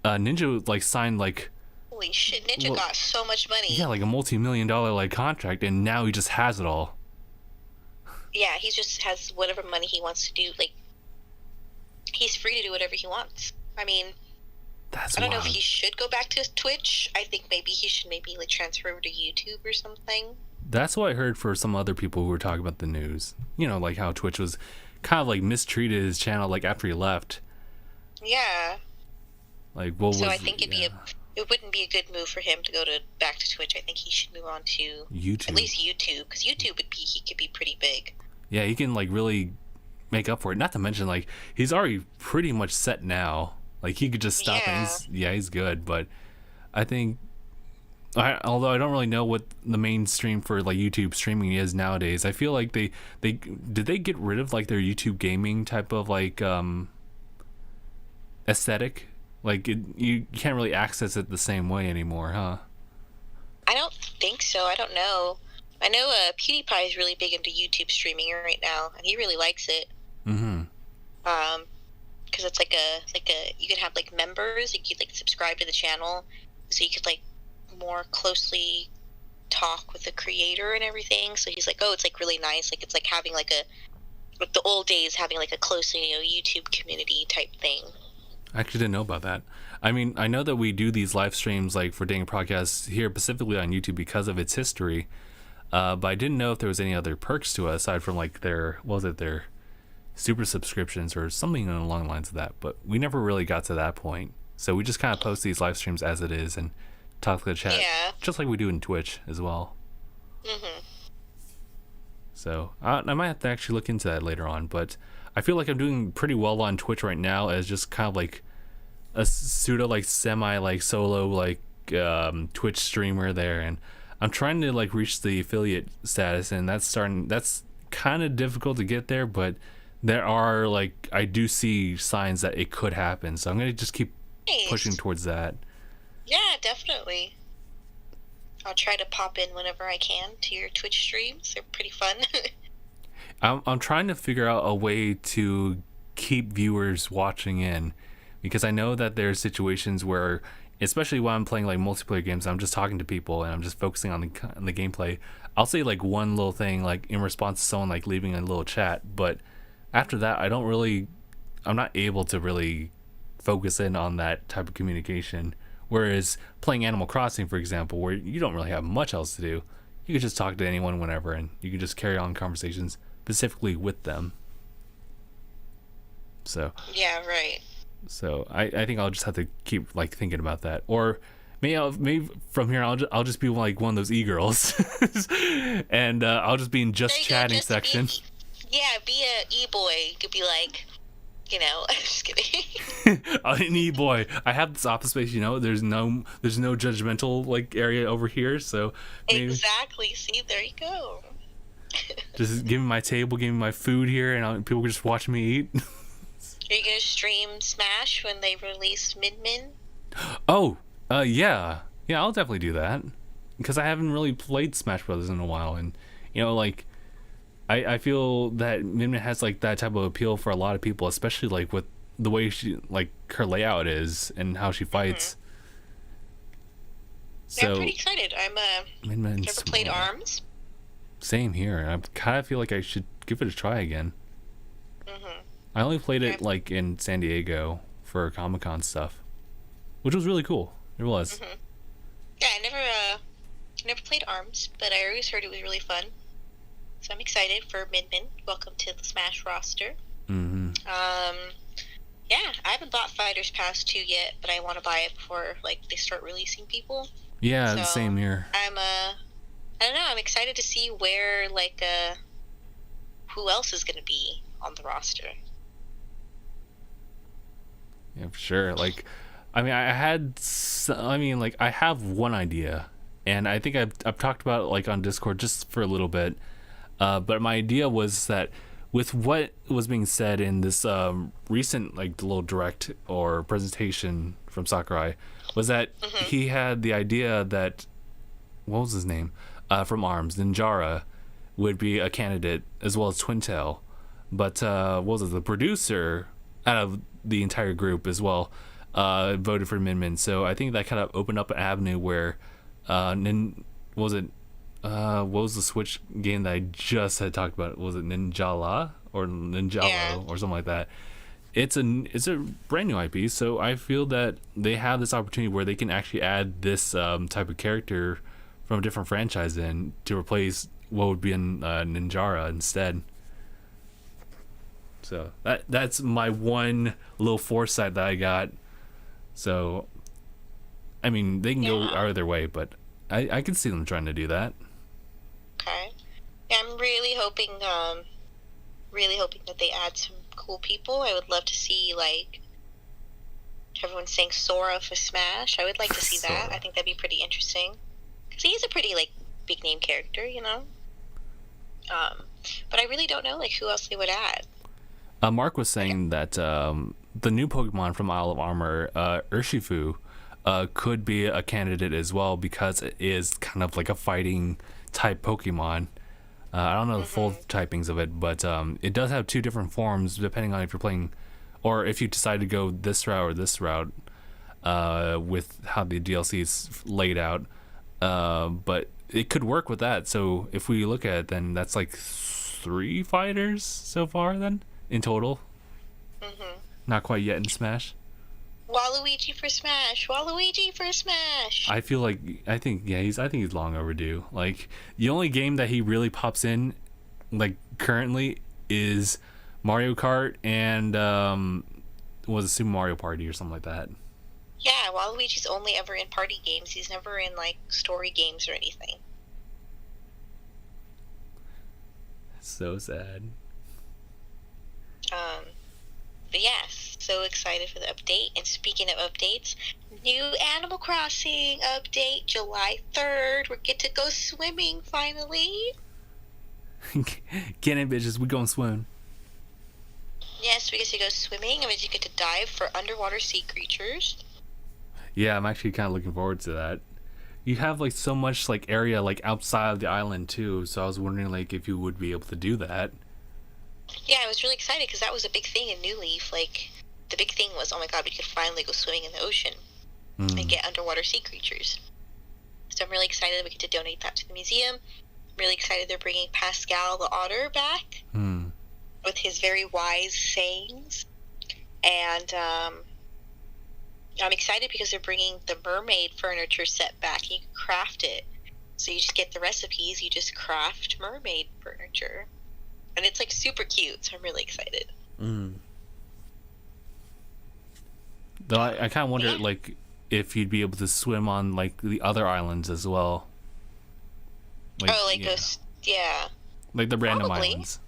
Ninja like signed like, holy shit, Ninja got so much money. Yeah, like a multi-million-dollar like contract, and now he just has it all. Yeah, he just has whatever money he wants to do. Like, he's free to do whatever he wants. I mean, I don't know if he should go back to Twitch. I think maybe he should like transfer over to YouTube or something. That's what I heard for some other people who were talking about the news. You know, like how Twitch was kind of like mistreated his channel like after he left. Yeah. Like, I think it wouldn't be a good move for him to go back to Twitch. I think he should move on to YouTube. At least YouTube, because YouTube he could be pretty big. Yeah, he can like really make up for it. Not to mention, like, he's already pretty much set now. Like, he could just stop and he's good. But I think, although I don't really know what the mainstream for like YouTube streaming is nowadays, I feel like did they get rid of like their YouTube gaming type of like aesthetic? Like, you can't really access it the same way anymore, huh? I don't think so. I don't know. I know PewDiePie is really big into YouTube streaming right now, and he really likes it. Mm-hmm. Because it's like a you can have like members, like you like subscribe to the channel, so you could like more closely talk with the creator and everything. So he's like, oh, it's like really nice. Like it's like having like the old days, having like a close, YouTube community type thing. I actually didn't know about that. I mean, I know that we do these live streams like for DangIT Productions here specifically on YouTube because of its history, but I didn't know if there was any other perks to it aside from like their super subscriptions or something along the lines of that. But we never really got to that point, so we just kind of post these live streams as it is and talk to the chat, just like we do in Twitch as well. Mm-hmm. So I might have to actually look into that later on, but I feel like I'm doing pretty well on Twitch right now as just kind of like a pseudo like semi like solo like Twitch streamer there, and I'm trying to like reach the affiliate status, and that's kind of difficult to get there, but there are like I do see signs that it could happen, so I'm gonna just keep pushing towards that. Yeah, definitely. I'll try to pop in whenever I can to your Twitch streams. They're pretty fun. I'm trying to figure out a way to keep viewers watching in, because I know that there's situations where, especially when I'm playing like multiplayer games, I'm just talking to people and I'm just focusing on the gameplay. I'll say like one little thing like in response to someone like leaving a little chat, but after that I'm not able to really focus in on that type of communication. Whereas playing Animal Crossing, for example, where you don't really have much else to do, you can just talk to anyone whenever and you can just carry on conversations specifically with them. So yeah, right. So I think I'll just have to keep like thinking about that, or maybe from here I'll just be like one of those e-girls, and I'll just be in just chatting section. Be a e-boy. You could be like, I'm just kidding. Boy, I have this office space. There's no judgmental like area over here, so maybe Exactly. See, there you go. just give me my table, give me my food here, and people can just watch me eat. Are you gonna stream Smash when they release Min Min? Oh, yeah, I'll definitely do that because I haven't really played Smash Brothers in a while, and like I feel that Min Min has like that type of appeal for a lot of people, especially like with the way she like her layout is and how she fights. So Yeah, I'm pretty excited. Min Min's never played small. ARMS. Same here. I kind of feel like I should give it a try again. I only played it like in San Diego for Comic-Con stuff, which was really cool. It was. Yeah, I never played ARMS, but I always heard it was really fun. So I'm excited for Min Min. Welcome to the Smash roster. Yeah, I haven't bought Fighters Pass 2 yet, but I want to buy it before like they start releasing people. Yeah, So, same here. I don't know. I'm excited to see where who else is going to be on the roster. Yeah, for sure. Like, I mean, I have one idea, and I think I've talked about it like on Discord just for a little bit. But my idea was that with what was being said in this recent like little direct or presentation from Sakurai, was that he had the idea that what was his name from ARMS, Ninjara, would be a candidate as well as Twintail, but what was it? The producer out of the entire group as well voted for Min Min. So I think that kind of opened up an avenue where what was the Switch game that I just had talked about? Was it Ninjala or Ninjalo or something like that? It's a brand new IP, so I feel that they have this opportunity where they can actually add this type of character from a different franchise in to replace what would be in Ninjara instead. So that's my one little foresight that I got. So, I mean, they can go either way, but I can see them trying to do that. Okay. Yeah, I'm really hoping that they add some cool people. I would love to see like everyone's saying Sora for Smash. I would like to see that. I think that'd be pretty interesting because he is a pretty like big name character, But I really don't know like who else they would add. Mark was saying that the new Pokemon from Isle of Armor, Urshifu, could be a candidate as well because it is kind of like a fighting type Pokemon. I don't know the full typings of it, but it does have two different forms depending on if you're playing or if you decide to go this route or this route with how the DLC is laid out. But it could work with that. So if we look at it, then that's like 3 fighters so far then in total. Not quite yet in Smash. Waluigi for Smash. Waluigi for Smash. I think he's long overdue. Like the only game that he really pops in like currently is Mario Kart and was it Super Mario Party or something like that. Yeah, Waluigi's only ever in party games. He's never in like story games or anything. So sad. But yes, so excited for the update. And speaking of updates, new Animal Crossing update, July 3rd. We get to go swimming finally. Get in, bitches. We going swim. Yes, we get to go swimming. I mean, you get to dive for underwater sea creatures. Yeah, I'm actually kind of looking forward to that. You have like so much like area like outside of the island too, so I was wondering like if you would be able to do that. Yeah, I was really excited because that was a big thing in New Leaf. Like, the big thing was, oh my god, we could finally go swimming in the ocean and get underwater sea creatures. So I'm really excited that we get to donate that to the museum. I'm really excited they're bringing Pascal the otter back with his very wise sayings. And I'm excited because they're bringing the mermaid furniture set back. You can craft it. So you just get the recipes, you just craft mermaid furniture. And it's like super cute, so I'm really excited. Though I kind of wonder like if you'd be able to swim on like the other islands as well. Like, those, yeah. Like the random Probably. islands.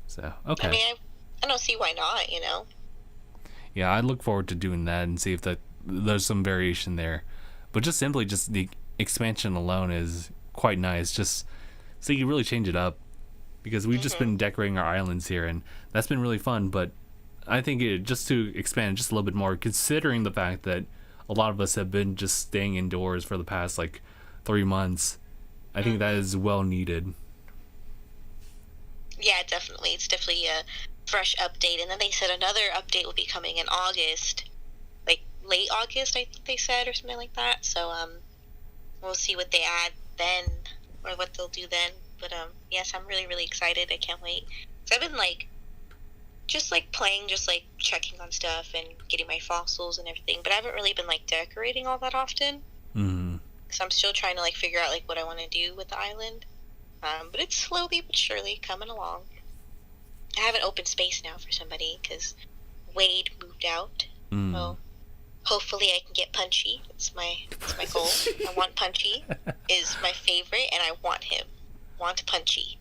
So okay. I mean, I don't see why not, you know? Yeah, I look forward to doing that and see if there's some variation there. But just simply just the expansion alone is quite nice. Just so you can really change it up, because we've just been decorating our islands here, and that's been really fun. But I think just to expand just a little bit more, considering the fact that a lot of us have been just staying indoors for the past like 3 months, I think that is well needed. Yeah, definitely. It's definitely a fresh update. And then they said another update will be coming in August, like late August, I think they said, or something like that. So we'll see what they add then, or what they'll do then. But yes, I'm really, really excited. I can't wait. So I've been just playing, just checking on stuff and getting my fossils and everything. But I haven't really been decorating all that often. Mm-hmm. So I'm still trying to figure out what I want to do with the island. But it's slowly but surely coming along. I have an open space now for somebody because Wade moved out. So hopefully I can get Punchy. That's my goal. I want Punchy. Is my favorite, and I want him. Want Punchy.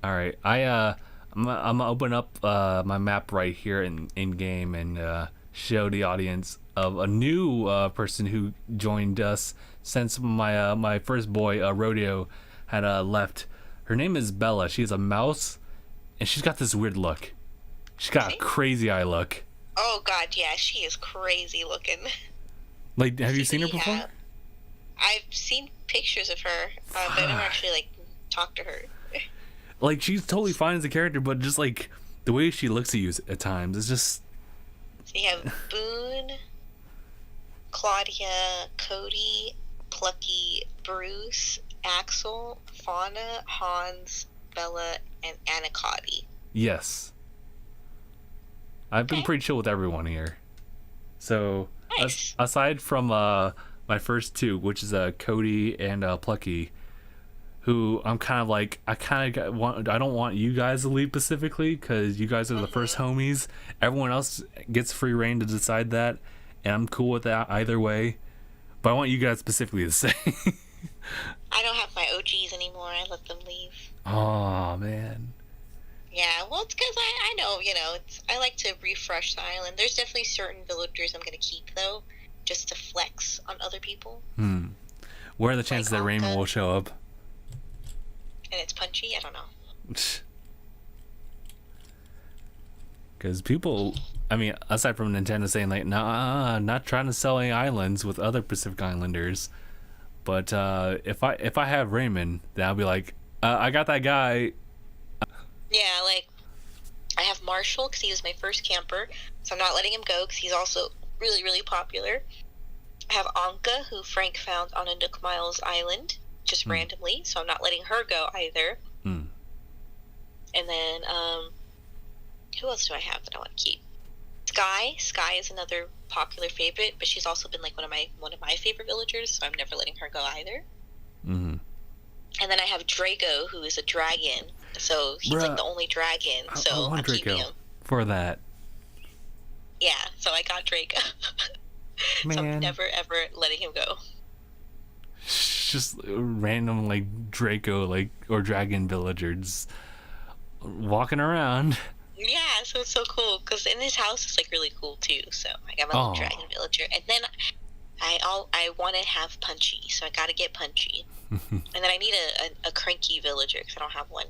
All right, I'm gonna open up my map right here in game and show the audience of a new person who joined us since my first boy Rodeo had left. Her name is Bella. She's a mouse, and she's got this weird look. She's got a crazy eye look. Oh God, yeah, she is crazy looking. Have you seen her before? Yeah. I've seen pictures of her, but I never actually talked to her. She's totally fine as a character, but just the way she looks at you at times is just. So you have Boone, Claudia, Cody, Plucky, Bruce, Axel, Fauna, Hans, Bella, and Anacotti. Yes. I've been pretty chill with everyone here. So, nice. Aside from my first two, which is Cody and Plucky, who I'm kind of I don't want you guys to leave specifically, because you guys are the first homies. Everyone else gets free reign to decide that, and I'm cool with that either way. But I want you guys specifically to say. I don't have my OGs anymore. I let them leave. Oh man. Yeah, well, it's because I know, I like to refresh the island. There's definitely certain villagers I'm going to keep, though, just to flex on other people. Where are the chances that Raymond will show up? And it's Punchy? I don't know. Because people, aside from Nintendo saying, nah, not trying to sell any islands with other Pacific Islanders. But if I have Raymond, then I'll be I got that guy. Yeah, I have Marshall because he was my first camper, so I'm not letting him go because he's also really, really popular. I have Anka, who Frank found on a Nook Miles island, just randomly, so I'm not letting her go either. And then, who else do I have that I want to keep? Sky is another popular favorite, but she's also been one of my favorite villagers, so I'm never letting her go either. And then I have Drago, who is a dragon, so he's the only dragon, so I'm keeping him. For that. Yeah, so I got Drago. So I'm never, ever letting him go. Just random, Draco, or dragon villagers walking around. Yeah, so it's so cool, because in his house it's, really cool, too, so I got my little dragon villager. And then I want to have Punchy, so I gotta get Punchy. And then I need a cranky villager, because I don't have one.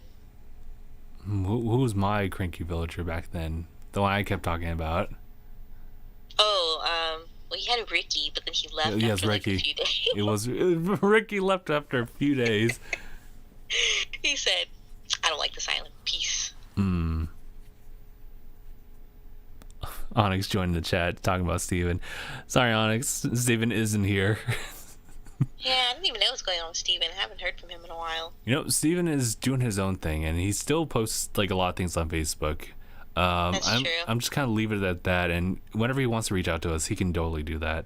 Who was my cranky villager back then? The one I kept talking about. Oh, well, he had Ricky, but then he left after Ricky. A few days. It was Ricky left after a few days. He said, I don't like this island. Peace. Onyx joined the chat talking about Steven. Sorry, Onyx. Steven isn't here. Yeah, I didn't even know what's going on with Steven. I haven't heard from him in a while. Steven is doing his own thing, and he still posts a lot of things on Facebook. That's true. I'm just kind of leave it at that, and whenever he wants to reach out to us, he can totally do that.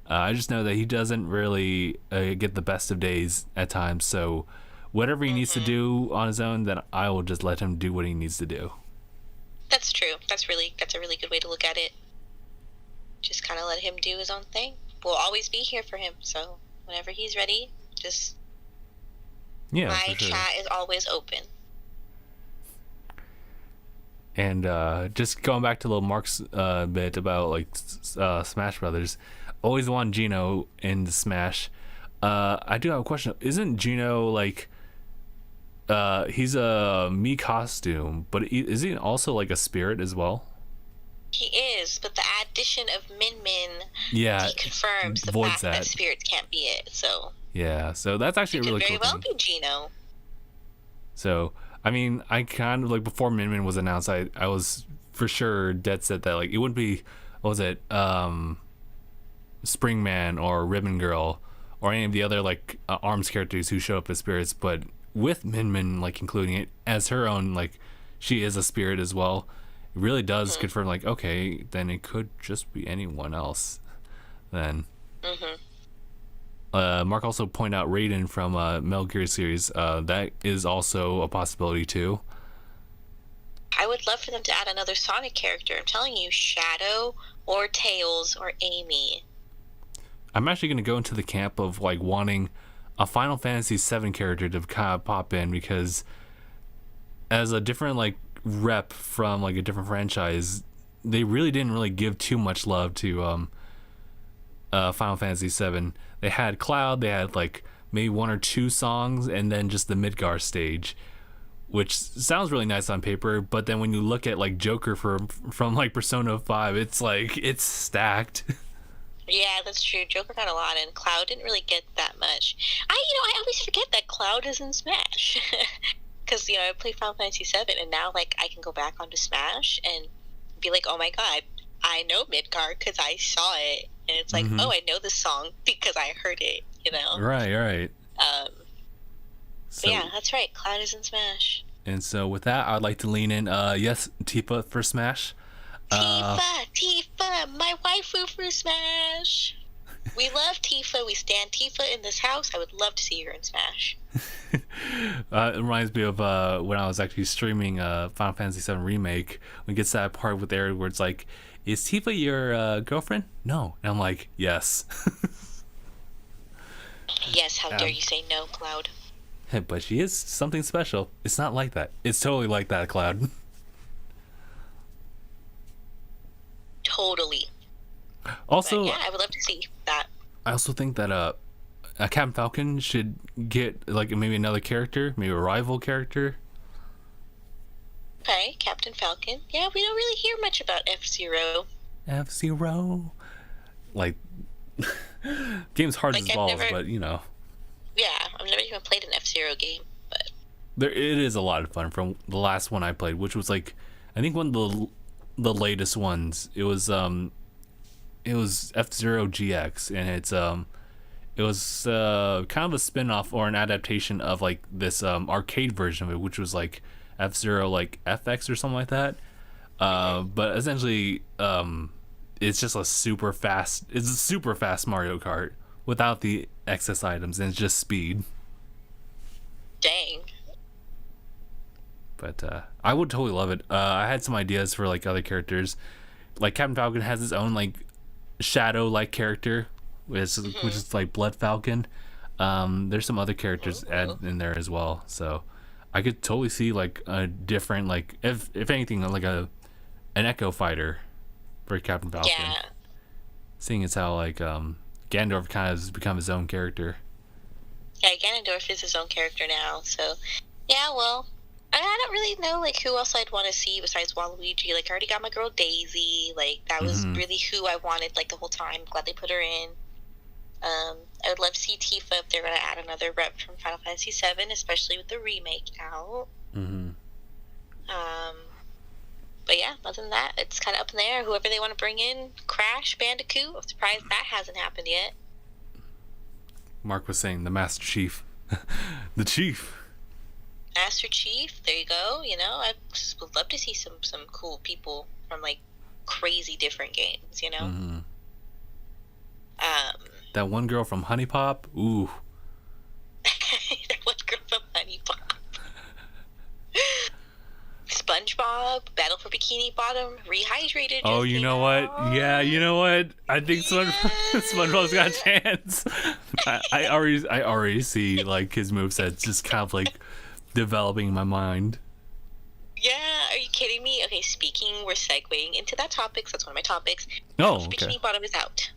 I just know that he doesn't really get the best of days at times, so whatever he needs to do on his own, then I will just let him do what he needs to do. That's true. That's a really good way to look at it. Just kind of let him do his own thing. We'll always be here for him, so whenever he's ready, just my chat is always open. And just going back to little Mark's bit about like Smash Brothers, always want Gino in Smash. I do have a question. Isn't Gino like he's a Mii costume, but is he also like a spirit as well? He is, but the addition of Min confirms the fact that spirits can't be it. So yeah, so that's actually a really cool thing. Could very well be Gino. So I mean, I kind of like before Min was announced, I was for sure dead set that like it wouldn't be, what was it, Springman or Ribbon Girl or any of the other like ARMS characters who show up as spirits, but with Min like including it as her own, like she is a spirit as well. It really does confirm like, okay, then it could just be anyone else then. Mark also pointed out Raiden from Metal Gear series. That is also a possibility too. I would love for them to add another Sonic character. I'm telling you, Shadow or Tails or Amy. I'm actually going to go into the camp of like wanting a Final Fantasy VII character to kind of pop in, because as a different like rep from like a different franchise, they really didn't really give too much love to Final Fantasy VII. They had Cloud, they had like maybe one or two songs, and then just the Midgar stage, which sounds really nice on paper, but then when you look at like Joker from like Persona 5, it's like it's stacked. Yeah, that's true. Joker got a lot, and Cloud didn't really get that much. I always forget that Cloud is in Smash. Because, I played Final Fantasy VII, and now, like, I can go back onto Smash and be like, oh my god, I know Midgar because I saw it. And it's like, oh, I know this song because I heard it, Right. So, yeah, that's right. Cloud is in Smash. And so with that, I'd like to lean in, yes, Tifa for Smash. Tifa, my waifu for Smash. We love Tifa. We stand Tifa in this house. I would love to see her in Smash. It reminds me of when I was actually streaming Final Fantasy VII Remake. We get to that part with Eric where it's like, is Tifa your girlfriend? No. And I'm like, yes. Yes, how dare you say no, Cloud. But she is something special. It's not like that. It's totally like that, Cloud. Totally. Also, but yeah, I would love to see that. I also think that Captain Falcon should get like maybe another character, maybe a rival character. Okay, Captain Falcon. Yeah, we don't really hear much about F-Zero. F-Zero. Like, game's hard as balls, but Yeah, I've never even played an F-Zero game, but it is a lot of fun from the last one I played, which was like, I think one of the latest ones. It was F-Zero GX, and it was kind of a spin-off or an adaptation of like this arcade version of it, which was like F-Zero like FX or something like that. But essentially it's just a super fast Mario Kart without the excess items, and it's just speed. Dang. But I would totally love it. I had some ideas for like other characters. Like Captain Falcon has his own like shadow like character, which is like Blood Falcon. There's some other characters added in there as well, so I could totally see like a different, like if anything, like an Echo Fighter for Captain Falcon. Yeah. Seeing as how like Ganondorf kind of has become his own character. Yeah, Ganondorf is his own character now, so yeah, well, I don't really know like who else I'd want to see besides Waluigi. Like, I already got my girl Daisy. Like, that was really who I wanted like the whole time. Glad they put her in. I would love to see Tifa if they're going to add another rep from Final Fantasy VII, especially with the remake out. But yeah, other than that, it's kind of up in the air. Whoever they want to bring in, Crash Bandicoot. I'm surprised that hasn't happened yet. Mark was saying the Master Chief. The Chief. Master Chief, there you go. I just would love to see some cool people from like crazy different games. That one girl from Honey Pop. Ooh. That one girl from Honey Pop. SpongeBob, Battle for Bikini Bottom, Rehydrated. Oh, you know what? Yeah, you know what? I think SpongeBob's got a chance. I already see like his moveset just kind of like developing in my mind. Yeah, are you kidding me? Okay, we're segueing into that topic. So that's one of my topics. Oh, okay. Bikini Bottom is out.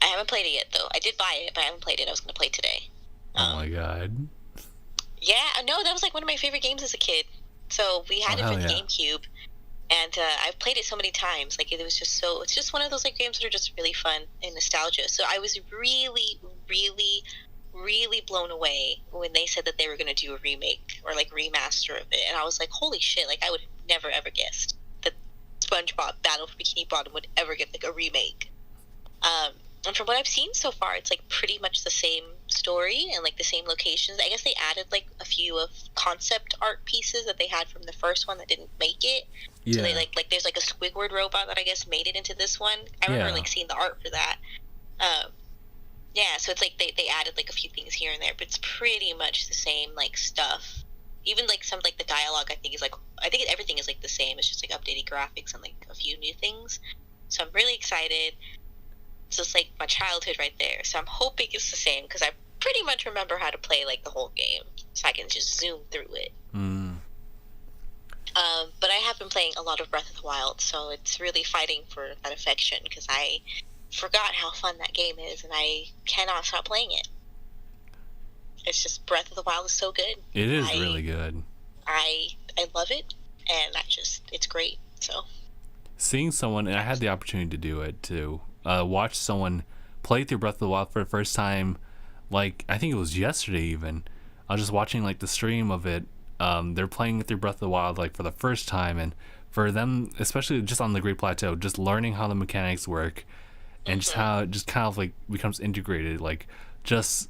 I haven't played it yet, though. I did buy it, but I haven't played it. I was going to play it today. Oh my god. Yeah, no, that was like one of my favorite games as a kid. So we had it for the GameCube, and I've played it so many times. Like, it's just one of those like games that are just really fun and nostalgia. So I was really, really, really blown away when they said that they were going to do a remake or like remaster of it. And I was like, holy shit, like I would have never ever guessed that SpongeBob Battle for Bikini Bottom would ever get like a remake. And from what I've seen so far, it's like pretty much the same story and like the same locations. I guess they added like a few of concept art pieces that they had from the first one that didn't make it. Yeah. So they like there's like a Squidward robot that I guess made it into this one. I remember like seeing the art for that. Yeah, so it's like they added like a few things here and there, but it's pretty much the same like stuff. Even like some like the dialogue I think everything is like the same. It's just like updated graphics and like a few new things. So I'm really excited. So it's like my childhood right there. So I'm hoping it's the same because I pretty much remember how to play like the whole game, so I can just zoom through it. But I have been playing a lot of Breath of the Wild, so it's really fighting for that affection because I forgot how fun that game is, and I cannot stop playing it. It's just Breath of the Wild is so good. It is really good. I love it, and it's great. So seeing someone, and I had the opportunity to do it too. Watch someone play through Breath of the Wild for the first time, like I think it was yesterday even. I was just watching like the stream of it. They're playing through Breath of the Wild like for the first time, and for them, especially just on the Great Plateau, just learning how the mechanics work and just how it just kind of like becomes integrated, like just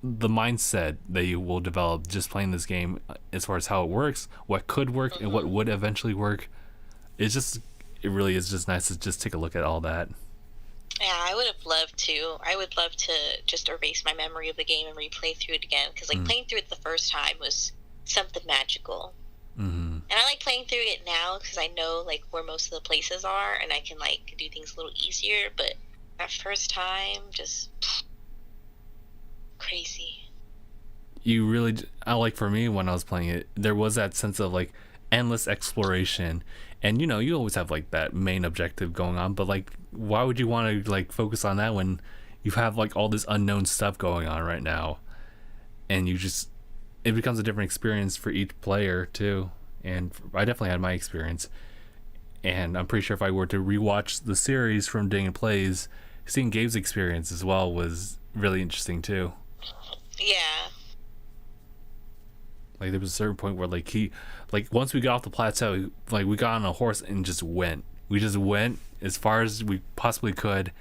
the mindset that you will develop just playing this game as far as how it works, what could work and what would eventually work. It really is just nice to just take a look at all that. Yeah, I would love to just erase my memory of the game and replay through it again, because like playing through it the first time was something magical. And I like playing through it now because I know like where most of the places are and I can like do things a little easier, but that first time just crazy. For me when I was playing it, there was that sense of like endless exploration, and you always have like that main objective going on, but like why would you want to like focus on that when you have like all this unknown stuff going on right now, and it becomes a different experience for each player too. And I definitely had my experience, and I'm pretty sure if I were to rewatch the series from DangIT Plays, seeing Gabe's experience as well was really interesting too. Yeah. Like there was a certain point where like once we got off the plateau, like we got on a horse and just went. We just went as far as we possibly could,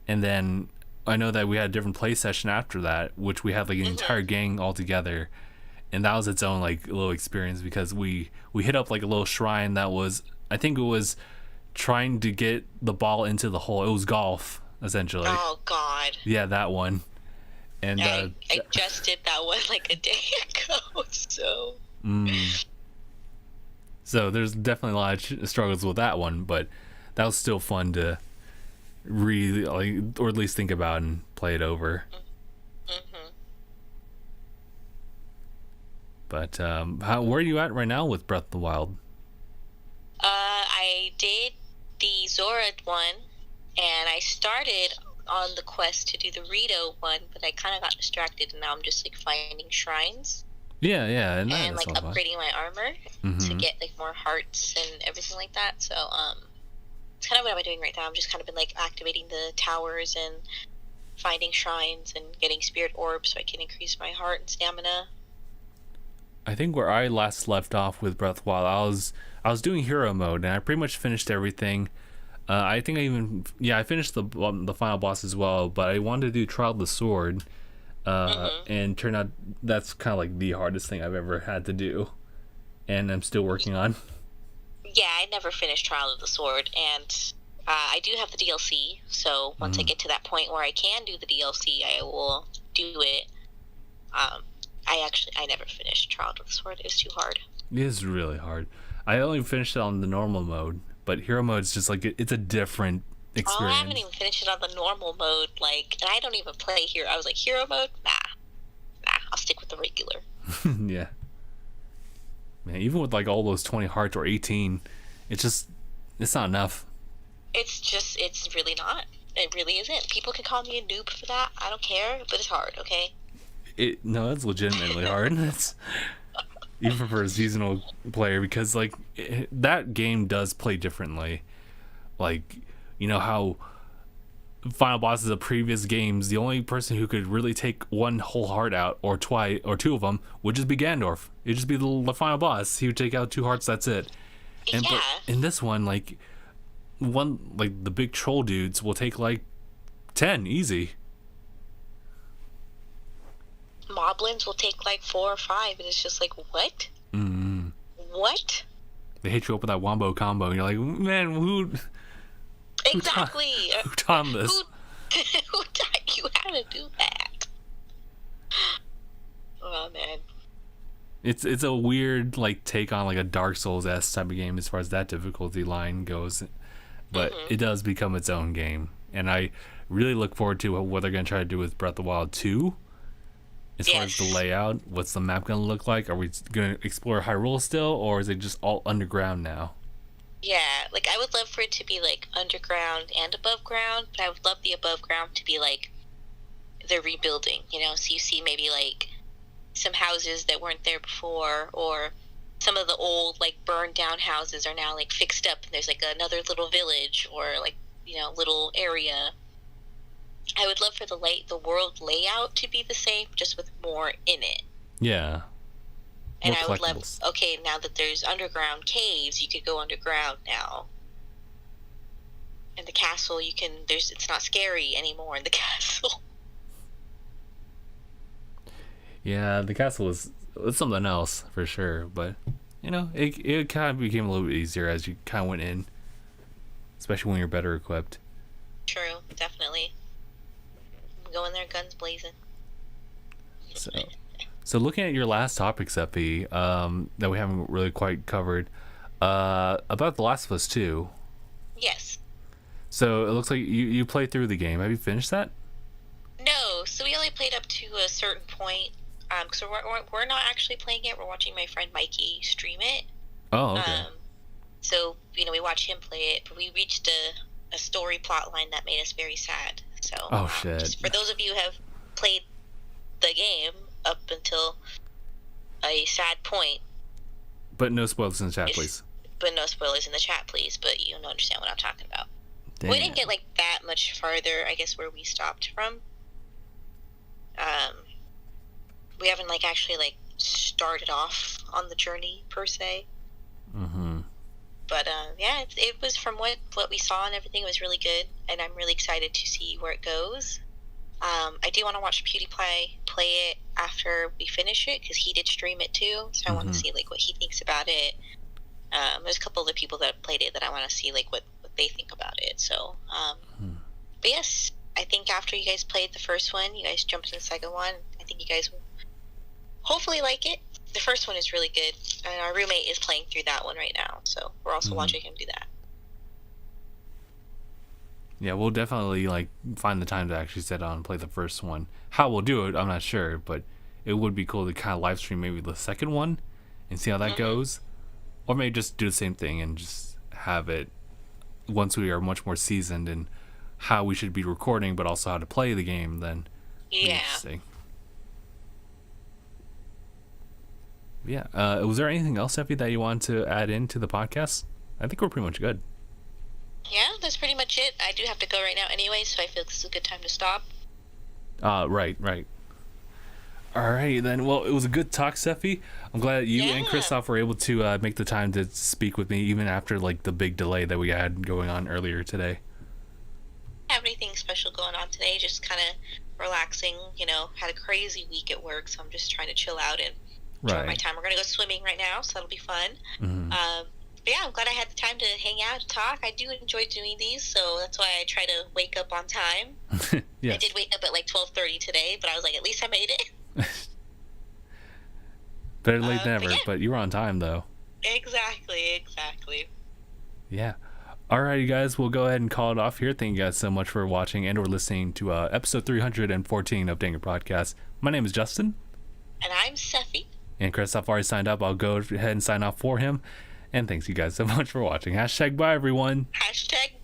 and then I know that we had a different play session after that, which we had like an entire gang all together, and that was its own like little experience because we hit up like a little shrine that was, I think it was trying to get the ball into the hole. It was golf essentially. Oh God. Yeah, that one. And I just did that one like a day ago. So there's definitely a lot of struggles with that one, but that was still fun to really like, or at least think about and play it over. But where are you at right now with Breath of the Wild? I did the Zora one, and I started on the quest to do the Rito one, but I kind of got distracted, and now I'm just like finding shrines. Yeah, and like upgrading my armor to get like more hearts and everything like that. So it's kind of what I'm doing right now. I'm just kind of been like activating the towers and finding shrines and getting spirit orbs so I can increase my heart and stamina. I think where I last left off with Breath of the Wild, I was doing hero mode, and I pretty much finished everything. I think I finished the final boss as well, but I wanted to do Trial of the Sword, and turned out that's kind of like the hardest thing I've ever had to do, and I'm still working on. Yeah, I never finished Trial of the Sword, and I do have the DLC, so once I get to that point where I can do the DLC, I will do it. I never finished Trial of the Sword. It was too hard. It is really hard. I only finished it on the normal mode, but hero mode is just like it's a different experience. Oh, I haven't even finished it on the normal mode, and I don't even play hero. I was like, hero mode? Nah, I'll stick with the regular. Yeah. Man, even with like all those 20 hearts or 18, it's not enough. It's really not. It really isn't. People can call me a noob for that. I don't care, but it's hard, okay? No, it's legitimately hard. It's even for a seasonal player, because like that game does play differently. Like, you know how final bosses of previous games, the only person who could really take one whole heart out, or twice, or two of them, would just be Gandalf. It'd just be the final boss. He would take out 2 hearts. That's it. And yeah. But in this one, like the big troll dudes will take like 10 easy. Moblins will take like 4 or 5, and it's just like, what? Mm-hmm. What? They hit you up with that wombo combo, and you're like, man, who Exactly. Who taught this? Who taught you how to do that? Oh man. It's a weird like take on like a Dark Souls-esque type of game as far as that difficulty line goes, but it does become its own game, and I really look forward to what they're gonna try to do with Breath of the Wild 2. As far as the layout, what's the map gonna look like? Are we gonna explore Hyrule still, or is it just all underground now? Yeah, like I would love for it to be like underground and above ground, but I would love the above ground to be like they're rebuilding, you know, so you see maybe like some houses that weren't there before, or some of the old like burned down houses are now like fixed up and there's like another little village or like, you know, little area. I would love for the world layout to be the same, just with more in it. Yeah. And I would love, okay, now that there's underground caves, you could go underground now. And the castle, it's not scary anymore in the castle. Yeah, the castle was something else for sure, but you know, it kind of became a little bit easier as you kind of went in, especially when you're better equipped. True, definitely. Go in there, guns blazing. So looking at your last topic, Seppi, that we haven't really quite covered, about The Last of Us 2. Yes. So it looks like you played through the game. Have you finished that? No, so we only played up to a certain point. So we're not actually playing it. We're watching my friend Mikey stream it. Oh, okay. So, you know, we watch him play it, but we reached a story plot line that made us very sad. So, shit. Just for those of you who have played the game up until a sad point. But no spoilers in the chat, please. But no spoilers in the chat, please. But you understand what I'm talking about. Damn. We didn't get like that much farther, I guess, where we stopped from. We haven't like actually like started off on the journey per se. Mm-hmm. But yeah, it was, from what we saw and everything, it was really good, and I'm really excited to see where it goes. I do want to watch PewDiePie play it after we finish it, because he did stream it too, so I want to see like what he thinks about it. There's a couple of the people that have played it that I want to see like what they think about it. So, but yes, I think after you guys played the first one, you guys jumped in the second one. I think you guys will hopefully like it. The first one is really good, and our roommate is playing through that one right now, so we're also watching him do that. Yeah, we'll definitely like find the time to actually sit down and play the first one. How we'll do it, I'm not sure, but it would be cool to kind of live stream maybe the second one and see how that goes, or maybe just do the same thing and just have it once we are much more seasoned in how we should be recording, but also how to play the game. Then interesting. Yeah. Was there anything else, Effie, that you want to add into the podcast? I think we're pretty much good. Yeah, that's pretty much it. I do have to go right now anyway, so I feel this is a good time to stop. Right. Alrighty then. Well, it was a good talk, Sephi. I'm glad you and Christoph were able to make the time to speak with me, even after like the big delay that we had going on earlier today. Have anything special going on today? Just kind of relaxing. You know, had a crazy week at work, so I'm just trying to chill out and enjoy my time. We're gonna go swimming right now, so that'll be fun. But yeah, I'm glad I had the time to hang out and talk. I do enjoy doing these, so that's why I try to wake up on time. Yes. I did wake up at like 12:30 today, but I was like, at least I made it. Better late than never, but you were on time though. Exactly. Yeah. Alright, you guys, we'll go ahead and call it off here. Thank you guys so much for watching and or listening to episode 314 of DangIT Podcast. My name is Justin. And I'm Sephi. And Christoph already signed up. I'll go ahead and sign off for him. And thanks you guys so much for watching. Hashtag bye, everyone. Hashtag